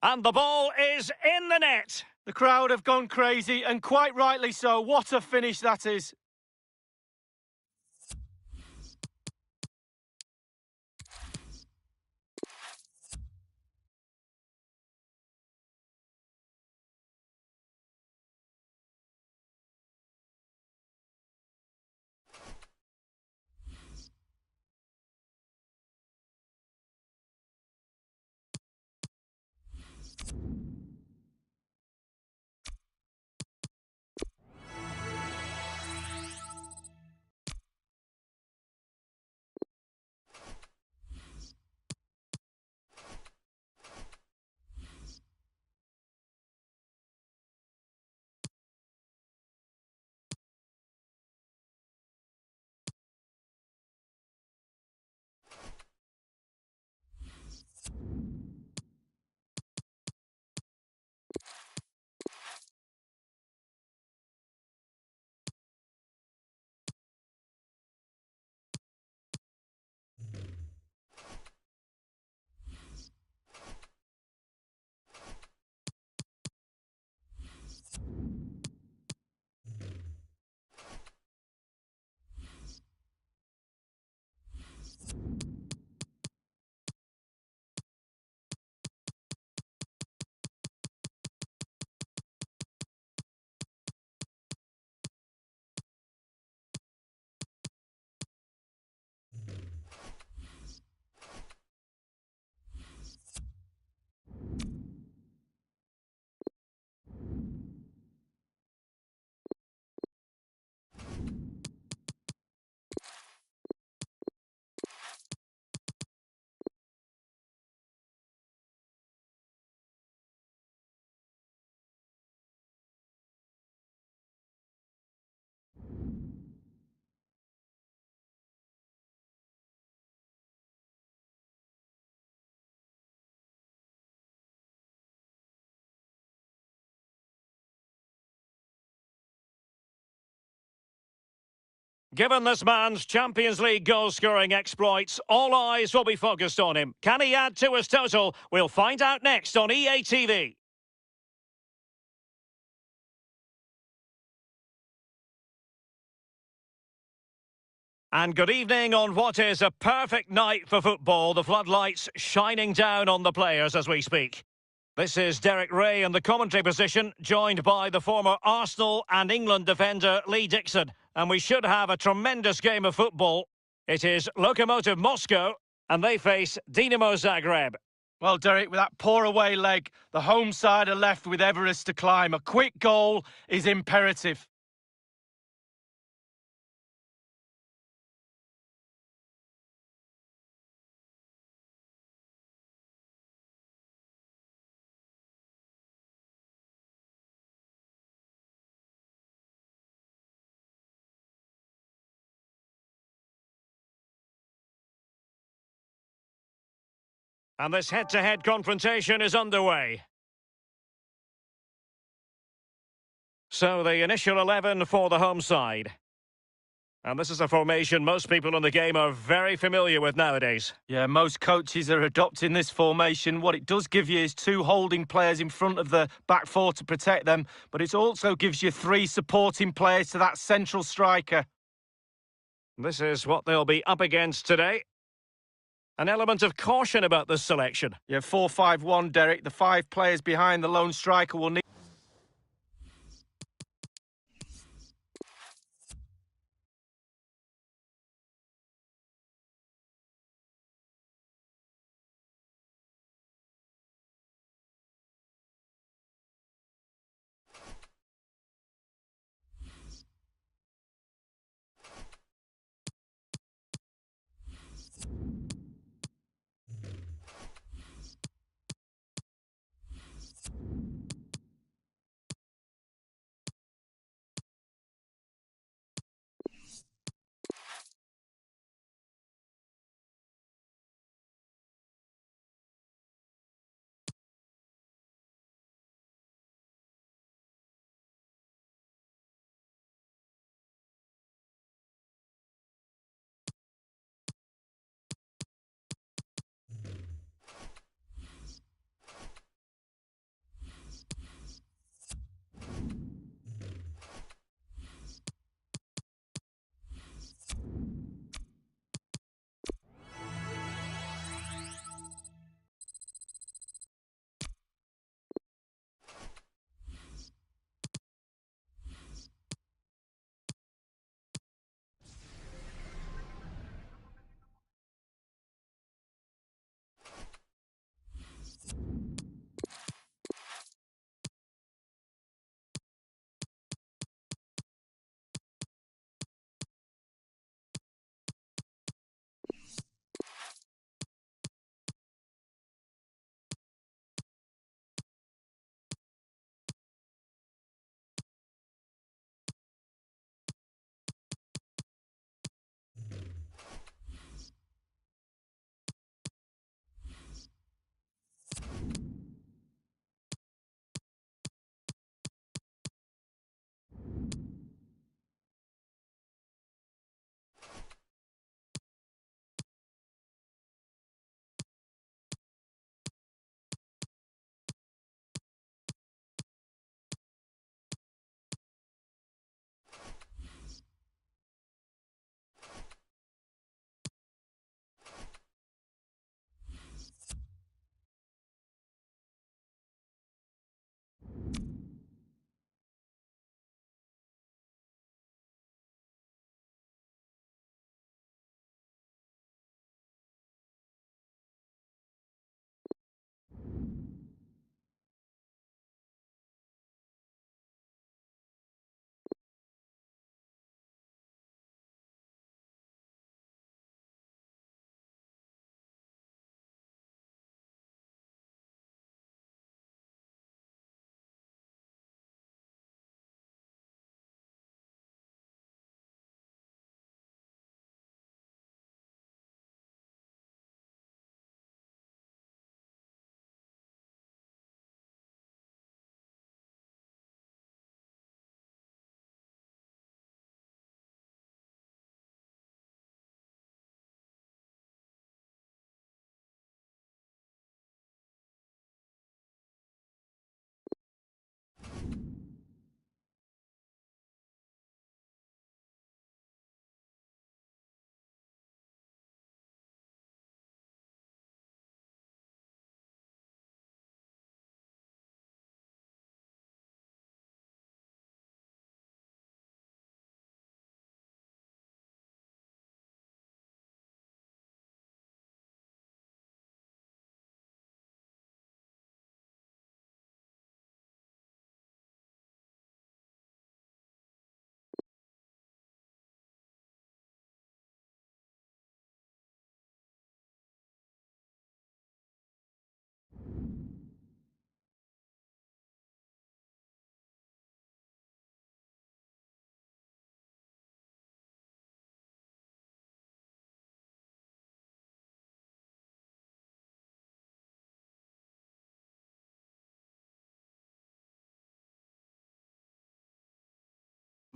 And the ball is in the net. The crowd have gone crazy, and quite rightly so. What a finish that is. Given this man's Champions League goal-scoring exploits, all eyes will be focused on him. Can he add to his total? We'll find out next on EA TV. And good evening on what is a perfect night for football. The floodlights shining down on the players as we speak. This is Derek Ray in the commentary position, joined by the former Arsenal and England defender Lee Dixon. And we should have a tremendous game of football. It is Lokomotiv Moscow, and they face Dinamo Zagreb. Well, Derek, with that poor away leg, the home side are left with Everest to climb. A quick goal is imperative. And this head-to-head confrontation is underway. So the initial 11 for the home side. And this is a formation most people in the game are very familiar with nowadays. Yeah, most coaches are adopting this formation. What it does give you is 2 holding players in front of the back 4 to protect them, but it also gives you 3 supporting players to that central striker. This is what they'll be up against today. An element of caution about this selection. Yeah, 4-5-1, Derek. The 5 players behind the lone striker will need...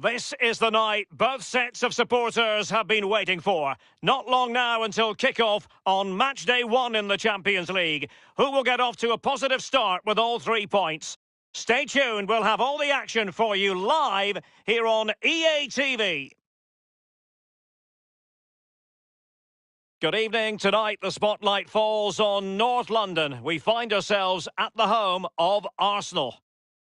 This is the night both sets of supporters have been waiting for. Not long now until kick-off on match day 1 in the Champions League. Who will get off to a positive start with all 3 points? Stay tuned, we'll have all the action for you live here on EA TV. Good evening. Tonight the spotlight falls on North London. We find ourselves at the home of Arsenal.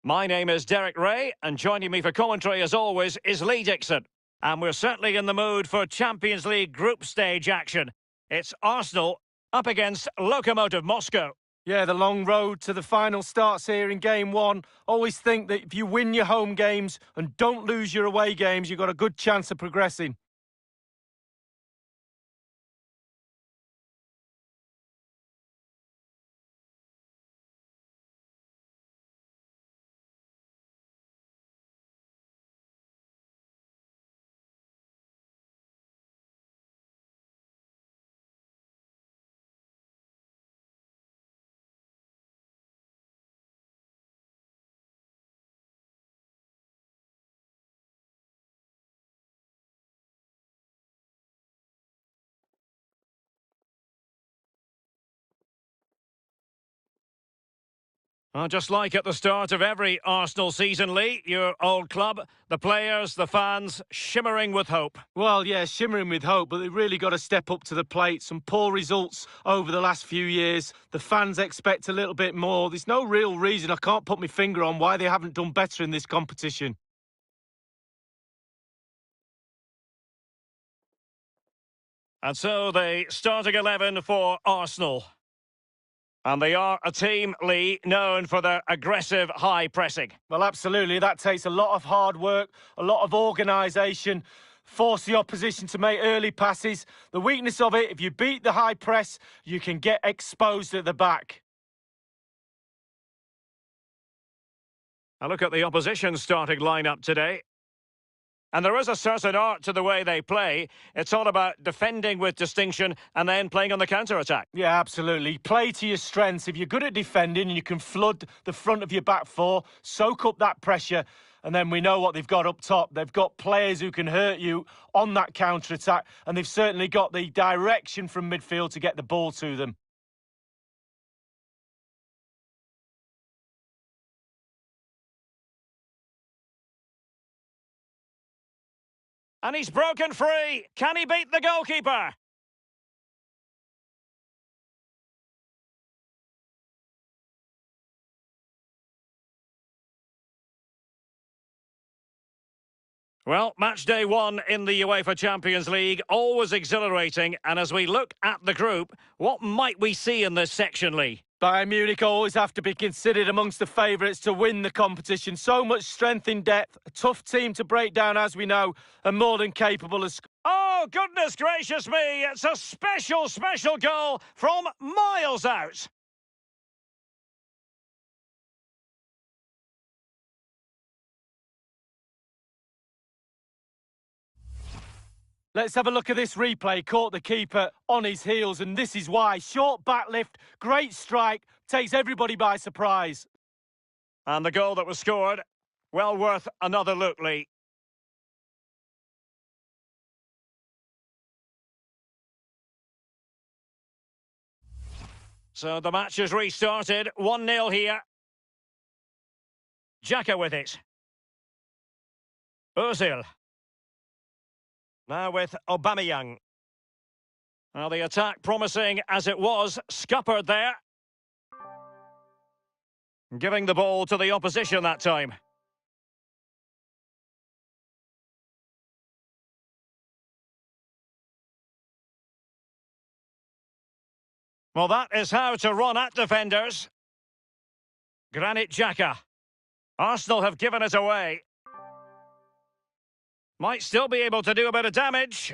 My name is Derek Ray, and joining me for commentary, as always, is Lee Dixon. And we're certainly in the mood for Champions League group stage action. It's Arsenal up against Lokomotiv Moscow. Yeah, the long road to the final starts here in Game 1. Always think that if you win your home games and don't lose your away games, you've got a good chance of progressing. Well, just like at the start of every Arsenal season, Lee, your old club, the players, the fans, shimmering with hope. Well, yeah, shimmering with hope, but they've really got to step up to the plate. Some poor results over the last few years. The fans expect a little bit more. There's no real reason, I can't put my finger on why they haven't done better in this competition. And so the starting 11 for Arsenal. And they are a team, Lee, known for their aggressive high pressing. Well, absolutely. That takes a lot of hard work, a lot of organisation, force the opposition to make early passes. The weakness of it, if you beat the high press, you can get exposed at the back. A look at the opposition starting lineup today. And there is a certain art to the way they play. It's all about defending with distinction and then playing on the counter-attack. Yeah, absolutely. Play to your strengths. If you're good at defending and you can flood the front of your back four, soak up that pressure, and then we know what they've got up top. They've got players who can hurt you on that counter-attack, and they've certainly got the direction from midfield to get the ball to them. And he's broken free. Can he beat the goalkeeper? Well, match day 1 in the UEFA Champions League, always exhilarating. And as we look at the group, what might we see in this section, Lee? Bayern Munich always have to be considered amongst the favourites to win the competition. So much strength in depth, a tough team to break down, as we know, and more than capable of... Oh, goodness gracious me! It's a special, special goal from miles out. Let's have a look at this replay. Caught the keeper on his heels, and this is why. Short back lift, great strike, takes everybody by surprise. And the goal that was scored, well worth another look, Lee. So the match has restarted, 1-0 here. Xhaka with it. Ozil. Now with Aubameyang. Now the attack promising as it was, scuppered there. Giving the ball to the opposition that time. Well, that is how to run at defenders. Granit Xhaka. Arsenal have given it away. Might still be able to do a bit of damage.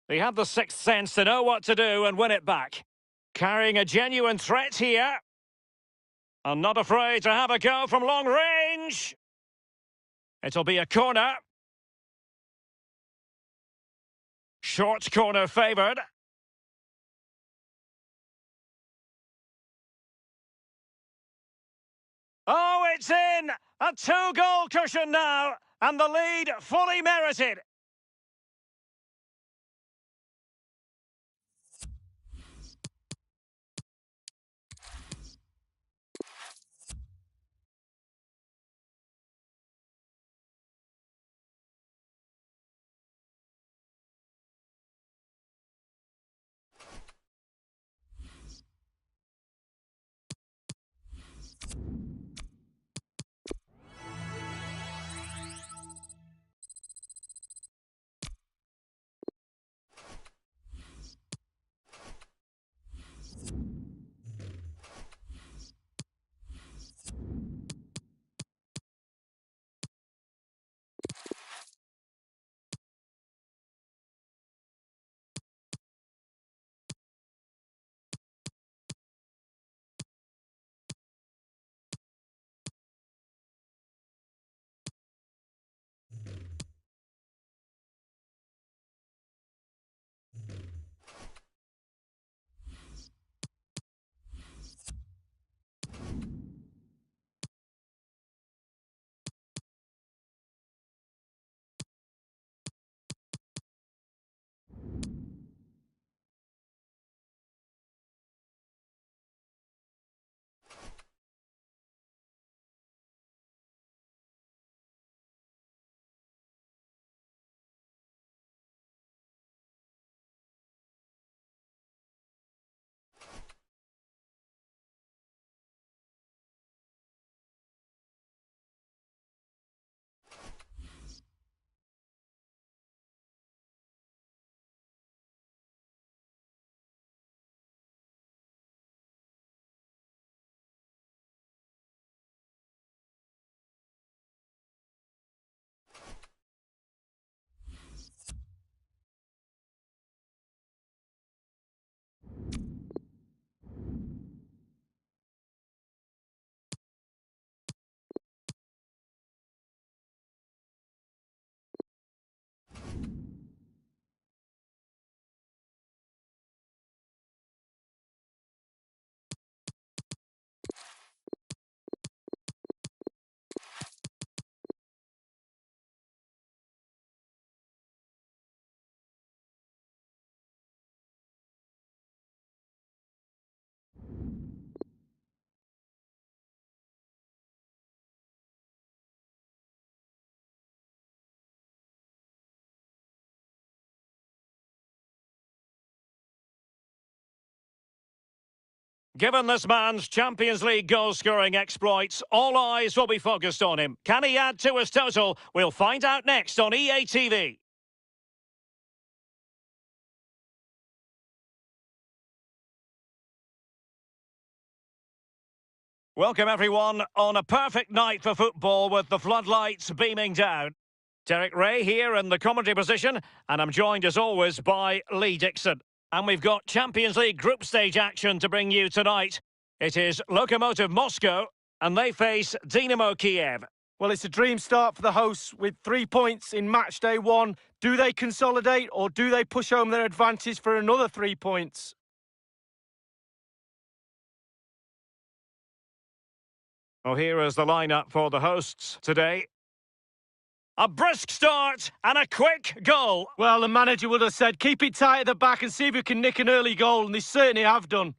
He had the sixth sense to know what to do and win it back. Carrying a genuine threat here. And not afraid to have a go from long range. It'll be a corner. Short corner favoured. Oh, it's in! A two-goal cushion now, and the lead fully merited. Given this man's Champions League goal-scoring exploits, all eyes will be focused on him. Can he add to his total? We'll find out next on EA TV. Welcome everyone on a perfect night for football with the floodlights beaming down. Derek Ray here in the commentary position, and I'm joined as always by Lee Dixon. And we've got Champions League group stage action to bring you tonight. It is Lokomotiv Moscow, and they face Dynamo Kiev. Well, it's a dream start for the hosts with 3 points in match day one. Do they consolidate or do they push home their advantage for another 3 points? Well, here is the lineup for the hosts today. A brisk start and a quick goal. Well, the manager would have said, keep it tight at the back and see if we can nick an early goal, and they certainly have done.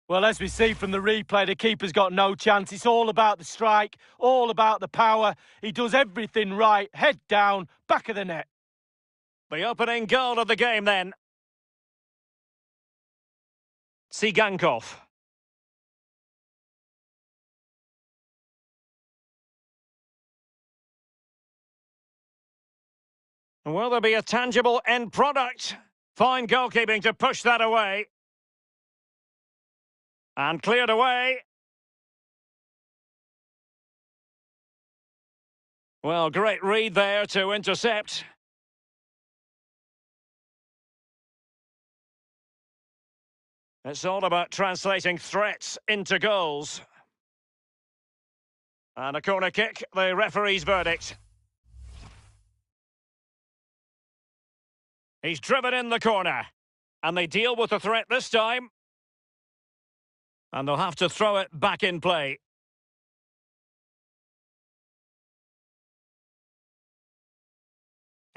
Well, as we see from the replay, the keeper's got no chance. It's all about the strike, all about the power. He does everything right. Head down, back of the net. The opening goal of the game then. Sigankov. Will there be a tangible end product? Fine goalkeeping to push that away. And cleared away. Well, great read there to intercept. It's all about translating threats into goals. And a corner kick, the referee's verdict. He's driven in the corner. And they deal with the threat this time. And they'll have to throw it back in play.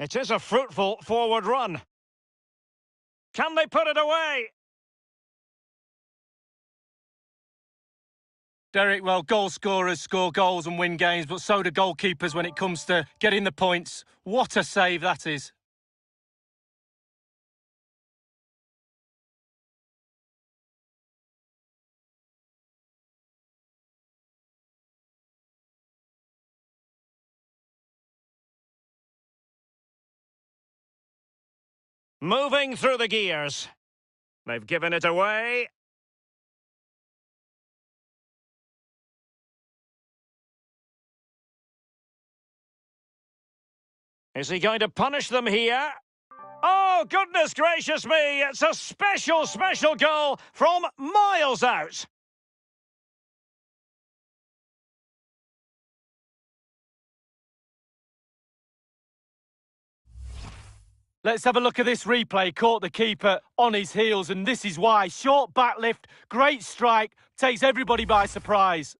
It is a fruitful forward run. Can they put it away? Derek, well, goal scorers score goals and win games, but so do goalkeepers when it comes to getting the points. What a save that is. Moving through the gears. They've given it away. Is he going to punish them here? Oh, goodness gracious me! It's a special, special goal from miles out. Let's have a look at this replay. Caught the keeper on his heels, and this is why. Short back lift, great strike, takes everybody by surprise.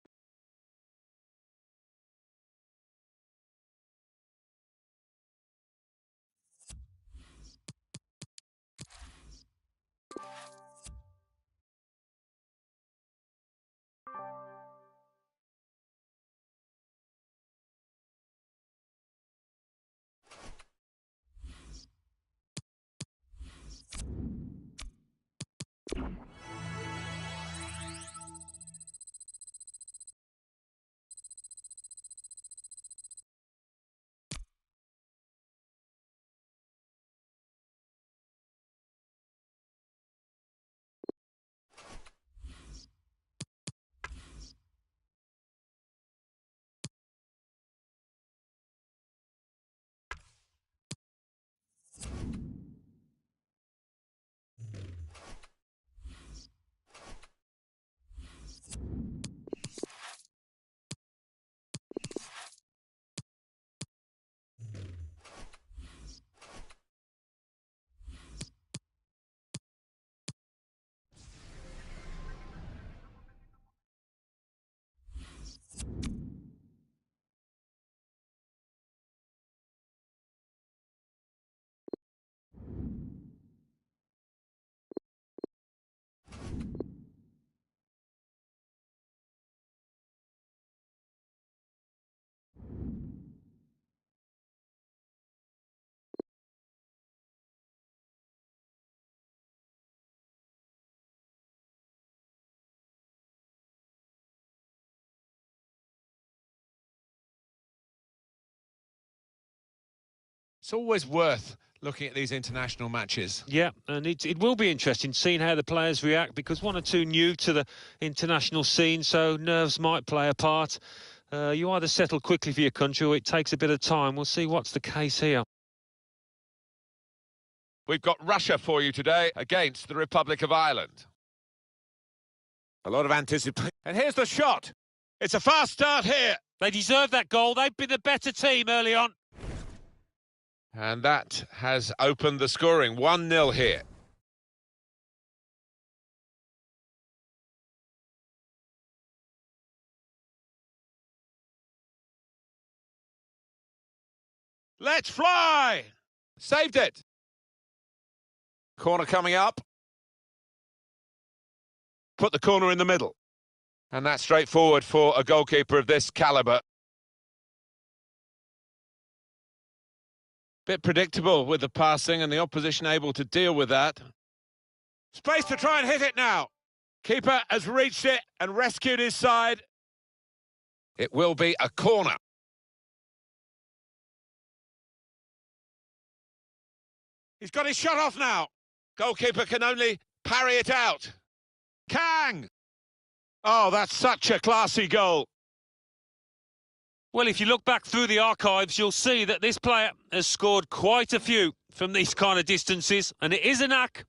It's always worth looking at these international matches. Yeah, and it will be interesting seeing how the players react, because one or two new to the international scene, so nerves might play a part. You either settle quickly for your country or it takes a bit of time. We'll see what's the case here. We've got Russia for you today against the Republic of Ireland. A lot of anticipation. And here's the shot. It's a fast start here. They deserve that goal. They've been the better team early on. And that has opened the scoring. 1-0 here. Let's fly! Saved it. Corner coming up. Put the corner in the middle. And that's straightforward for a goalkeeper of this calibre. Bit predictable with the passing and the opposition able to deal with that. Space to try and hit it now. Keeper has reached it and rescued his side. It will be a corner. He's got his shot off now. Goalkeeper can only parry it out. Kang! Oh, that's such a classy goal. Well, if you look back through the archives, you'll see that this player has scored quite a few from these kind of distances, and it is a knack.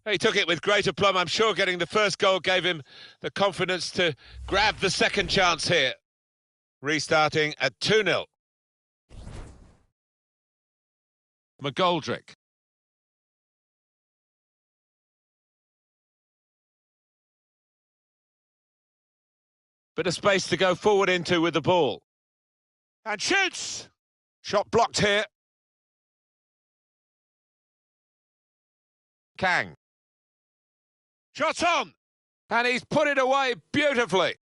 He took it with great aplomb. I'm sure getting the first goal gave him the confidence to grab the second chance here. Restarting at 2-0. McGoldrick. Bit of space to go forward into with the ball. And shoots! Shot blocked here. Kang. Shot's on! And he's put it away beautifully.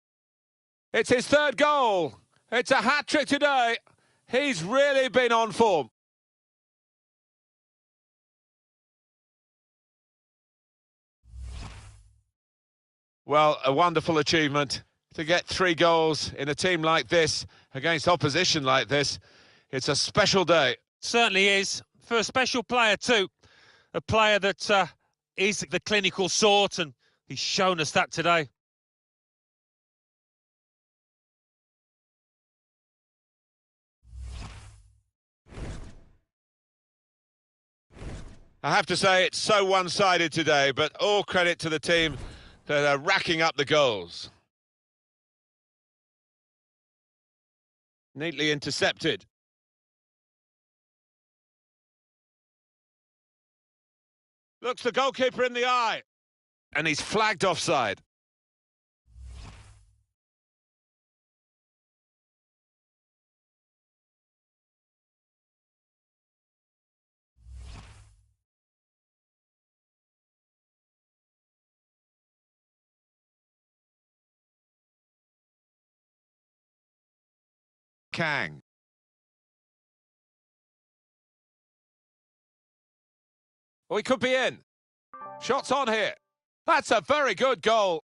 It's his third goal. It's a hat-trick today. He's really been on form. Well, a wonderful achievement to get 3 goals in a team like this, against opposition like this. It's a special day. Certainly is. For a special player too. A player that is the clinical sort, and he's shown us that today. I have to say it's so one-sided today, but all credit to the team that are racking up the goals. Neatly intercepted. Looks the goalkeeper in the eye. And he's flagged offside. Kang. Oh, he could be in. Shots on here. That's a very good goal.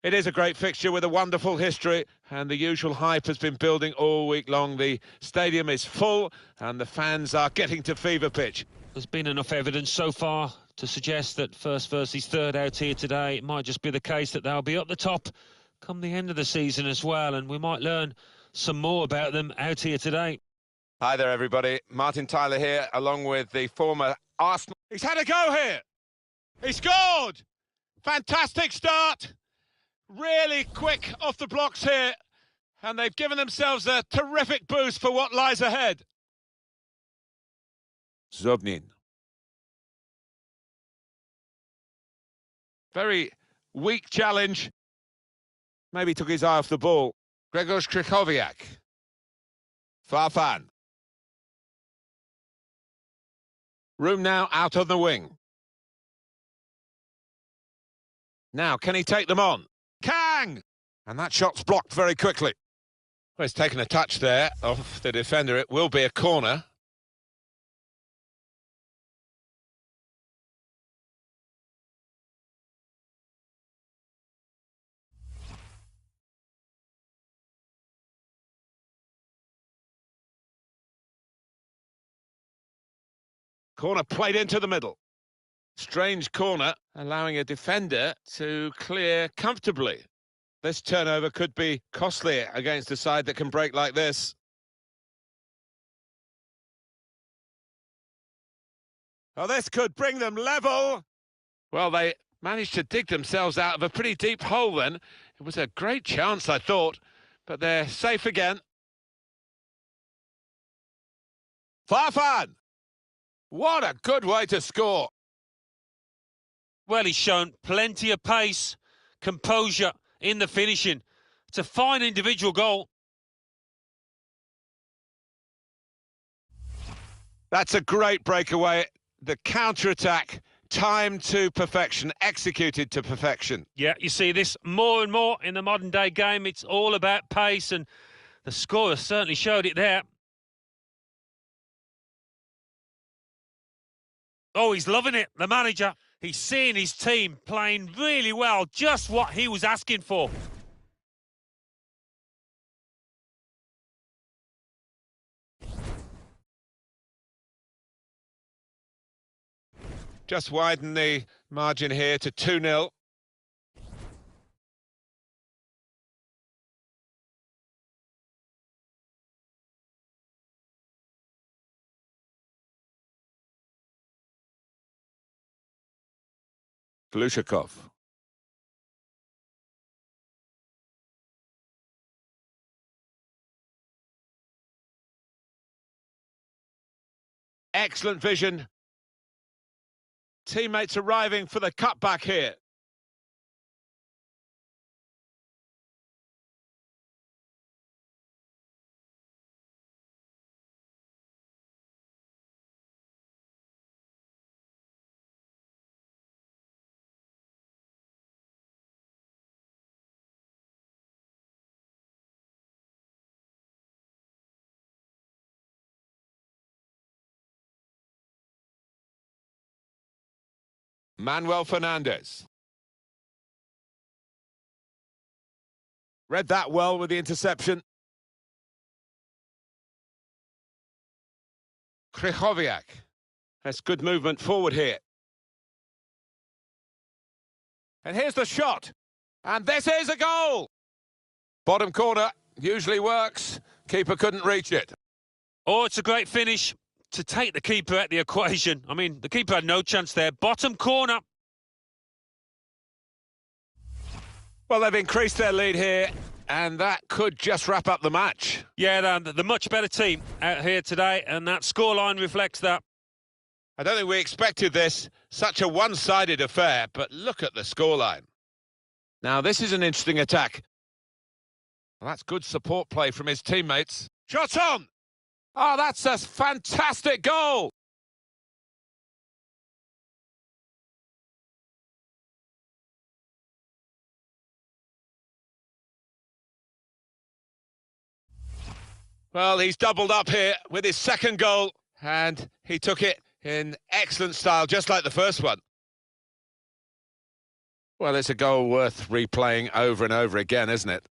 It is a great fixture with a wonderful history, and the usual hype has been building all week long. The stadium is full and the fans are getting to fever pitch. There's been enough evidence so far to suggest that first versus third out here today. It might just be the case that they'll be up the top come the end of the season as well, and we might learn some more about them out here today. Hi there, everybody. Martin Tyler here, along with the former Arsenal. He's had a go here. He scored. Fantastic start. Really quick off the blocks here, and they've given themselves a terrific boost for what lies ahead. Zobnin. Very weak challenge. Maybe took his eye off the ball. Grzegorz Krychowiak. Farfan. Room now out on the wing. Now, can he take them on? Kang! And that shot's blocked very quickly. Well, he's taken a touch there off the defender. It will be a corner. Corner played into the middle. Strange corner, allowing a defender to clear comfortably. This turnover could be costly against a side that can break like this. Oh, this could bring them level. Well, they managed to dig themselves out of a pretty deep hole then. It was a great chance, I thought, but they're safe again. Farfan! What a good way to score. Well, he's shown plenty of pace, composure in the finishing. It's a fine individual goal. That's a great breakaway. The counter-attack, timed to perfection, executed to perfection. Yeah, you see this more and more in the modern-day game. It's all about pace, and the scorer certainly showed it there. Oh, he's loving it, the manager. He's seeing his team playing really well, just what he was asking for. Just widen the margin here to 2-0. Glushakov. Excellent vision. Teammates arriving for the cutback here. Manuel Fernandez. Read that well with the interception. Krychowiak. That's good movement forward here. And here's the shot. And this is a goal! Bottom corner, usually works. Keeper couldn't reach it. Oh, it's a great finish to take the keeper out the equation. I mean, the keeper had no chance there. Bottom corner. Well, they've increased their lead here, and that could just wrap up the match. Yeah, the much better team out here today, and that scoreline reflects that. I don't think we expected this, such a one-sided affair, but look at the scoreline. Now, this is an interesting attack. Well, that's good support play from his teammates. Shot on! Oh, that's a fantastic goal! Well, he's doubled up here with his second goal, and he took it in excellent style, just like the first one. Well, it's a goal worth replaying over and over again, isn't it?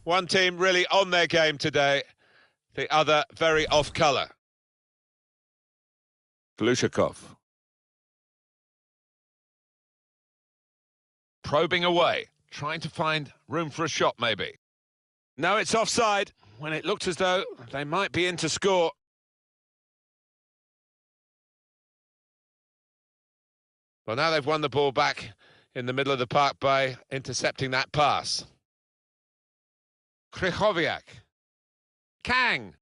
One team really on their game today, the other very off colour. Glushakov. Probing away, trying to find room for a shot maybe. No, it's offside, when it looked as though they might be in to score. Well, now they've won the ball back in the middle of the park by intercepting that pass. Krychowiak. Kang.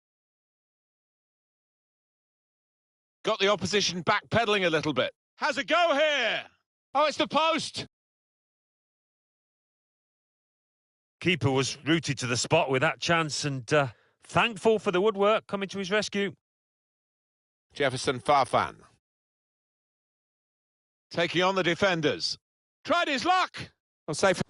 Got the opposition backpedaling a little bit. Has a go here. Oh, it's the post. Keeper was rooted to the spot with that chance and thankful for the woodwork coming to his rescue. Jefferson Farfan. Taking on the defenders. Tried his luck. Well, safe.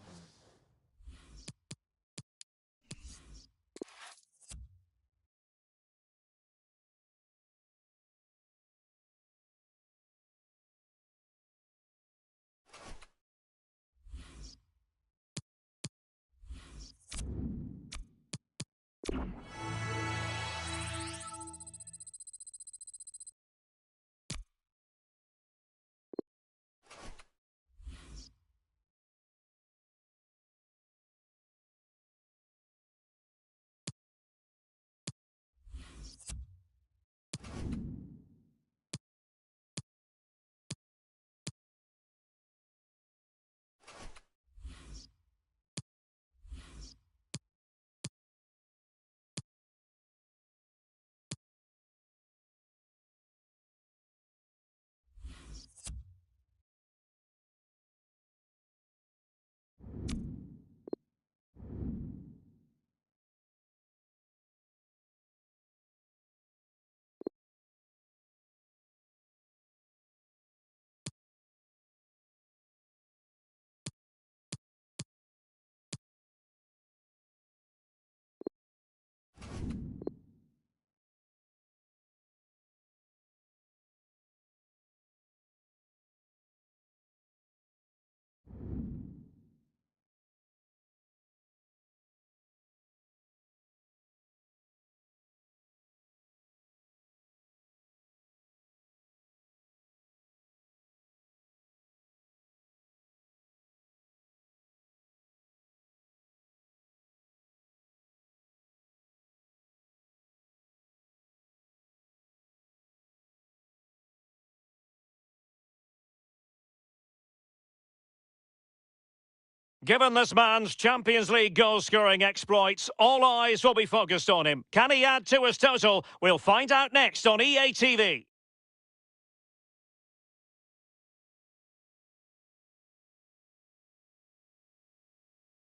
Given this man's Champions League goal-scoring exploits, all eyes will be focused on him. Can he add to his total? We'll find out next on EA TV.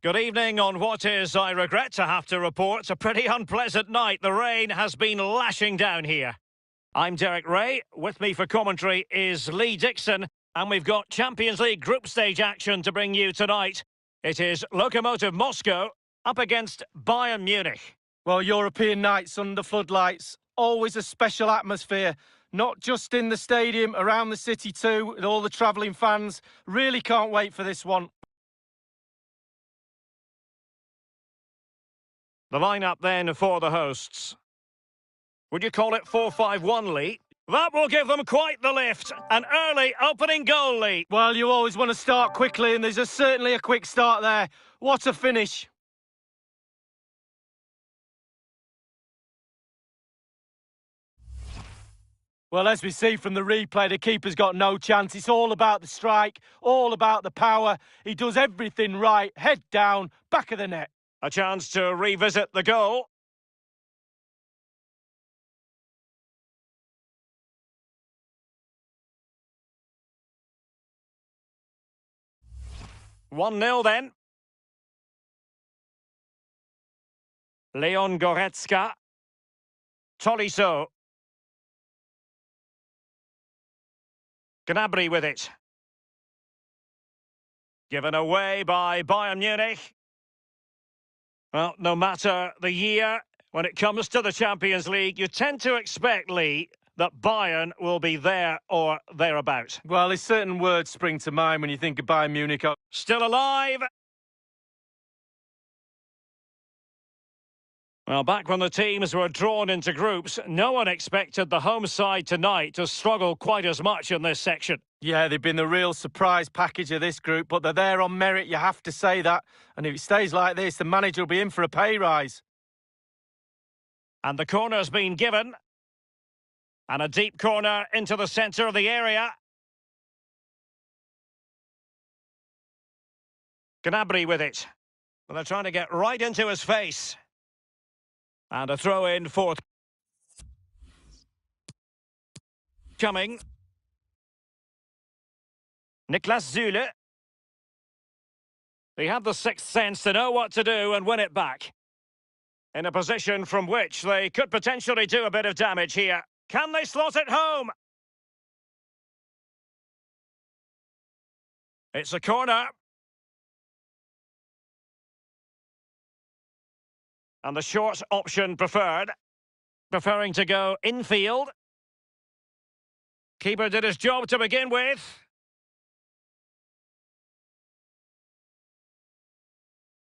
Good evening on what is, I regret to have to report, a pretty unpleasant night. The rain has been lashing down here. I'm Derek Ray. With me for commentary is Lee Dixon. And we've got Champions League group stage action to bring you tonight. It is Lokomotiv Moscow up against Bayern Munich. Well, European nights under floodlights, always a special atmosphere. Not just in the stadium, around the city too, with all the travelling fans. Really can't wait for this one. The lineup then for the hosts. Would you call it 4-5-1, Lee? That will give them quite the lift. An early opening goal, Lee. Well, you always want to start quickly, and there's certainly a quick start there. What a finish. Well, as we see from the replay, the keeper's got no chance. It's all about the strike, all about the power. He does everything right. Head down, back of the net. A chance to revisit the goal. One 0 then. Leon Goretzka. Tolisso. Gnabry with it. Given away by Bayern Munich. Well, no matter the year, when it comes to the Champions League, you tend to expect, Lee, that Bayern will be there or thereabout. Well, there's certain words spring to mind when you think of Bayern Munich. Still alive. Well, back when the teams were drawn into groups, no one expected the home side tonight to struggle quite as much in this section. Yeah, they've been the real surprise package of this group, but they're there on merit, you have to say that. And if it stays like this, the manager will be in for a pay rise. And the corner's been given. And a deep corner into the centre of the area. Gnabry with it. Well, they're trying to get right into his face. And a throw in forth. Coming. Niklas Zule. He had the sixth sense to know what to do and win it back. In a position from which they could potentially do a bit of damage here. Can they slot it home? It's a corner. And the short option preferred. Preferring to go infield. Keeper did his job to begin with.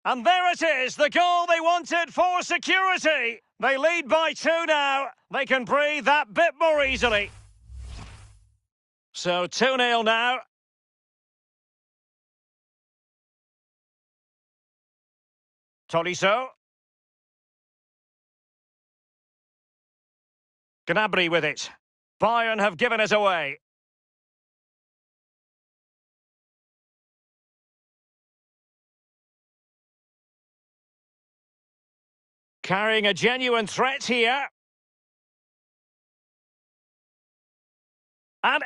And there it is, the goal they wanted for security. They lead by 2 now. They can breathe that bit more easily. So 2-0 now. Tolisso. Gnabry with it. Bayern have given it away. Carrying a genuine threat here. And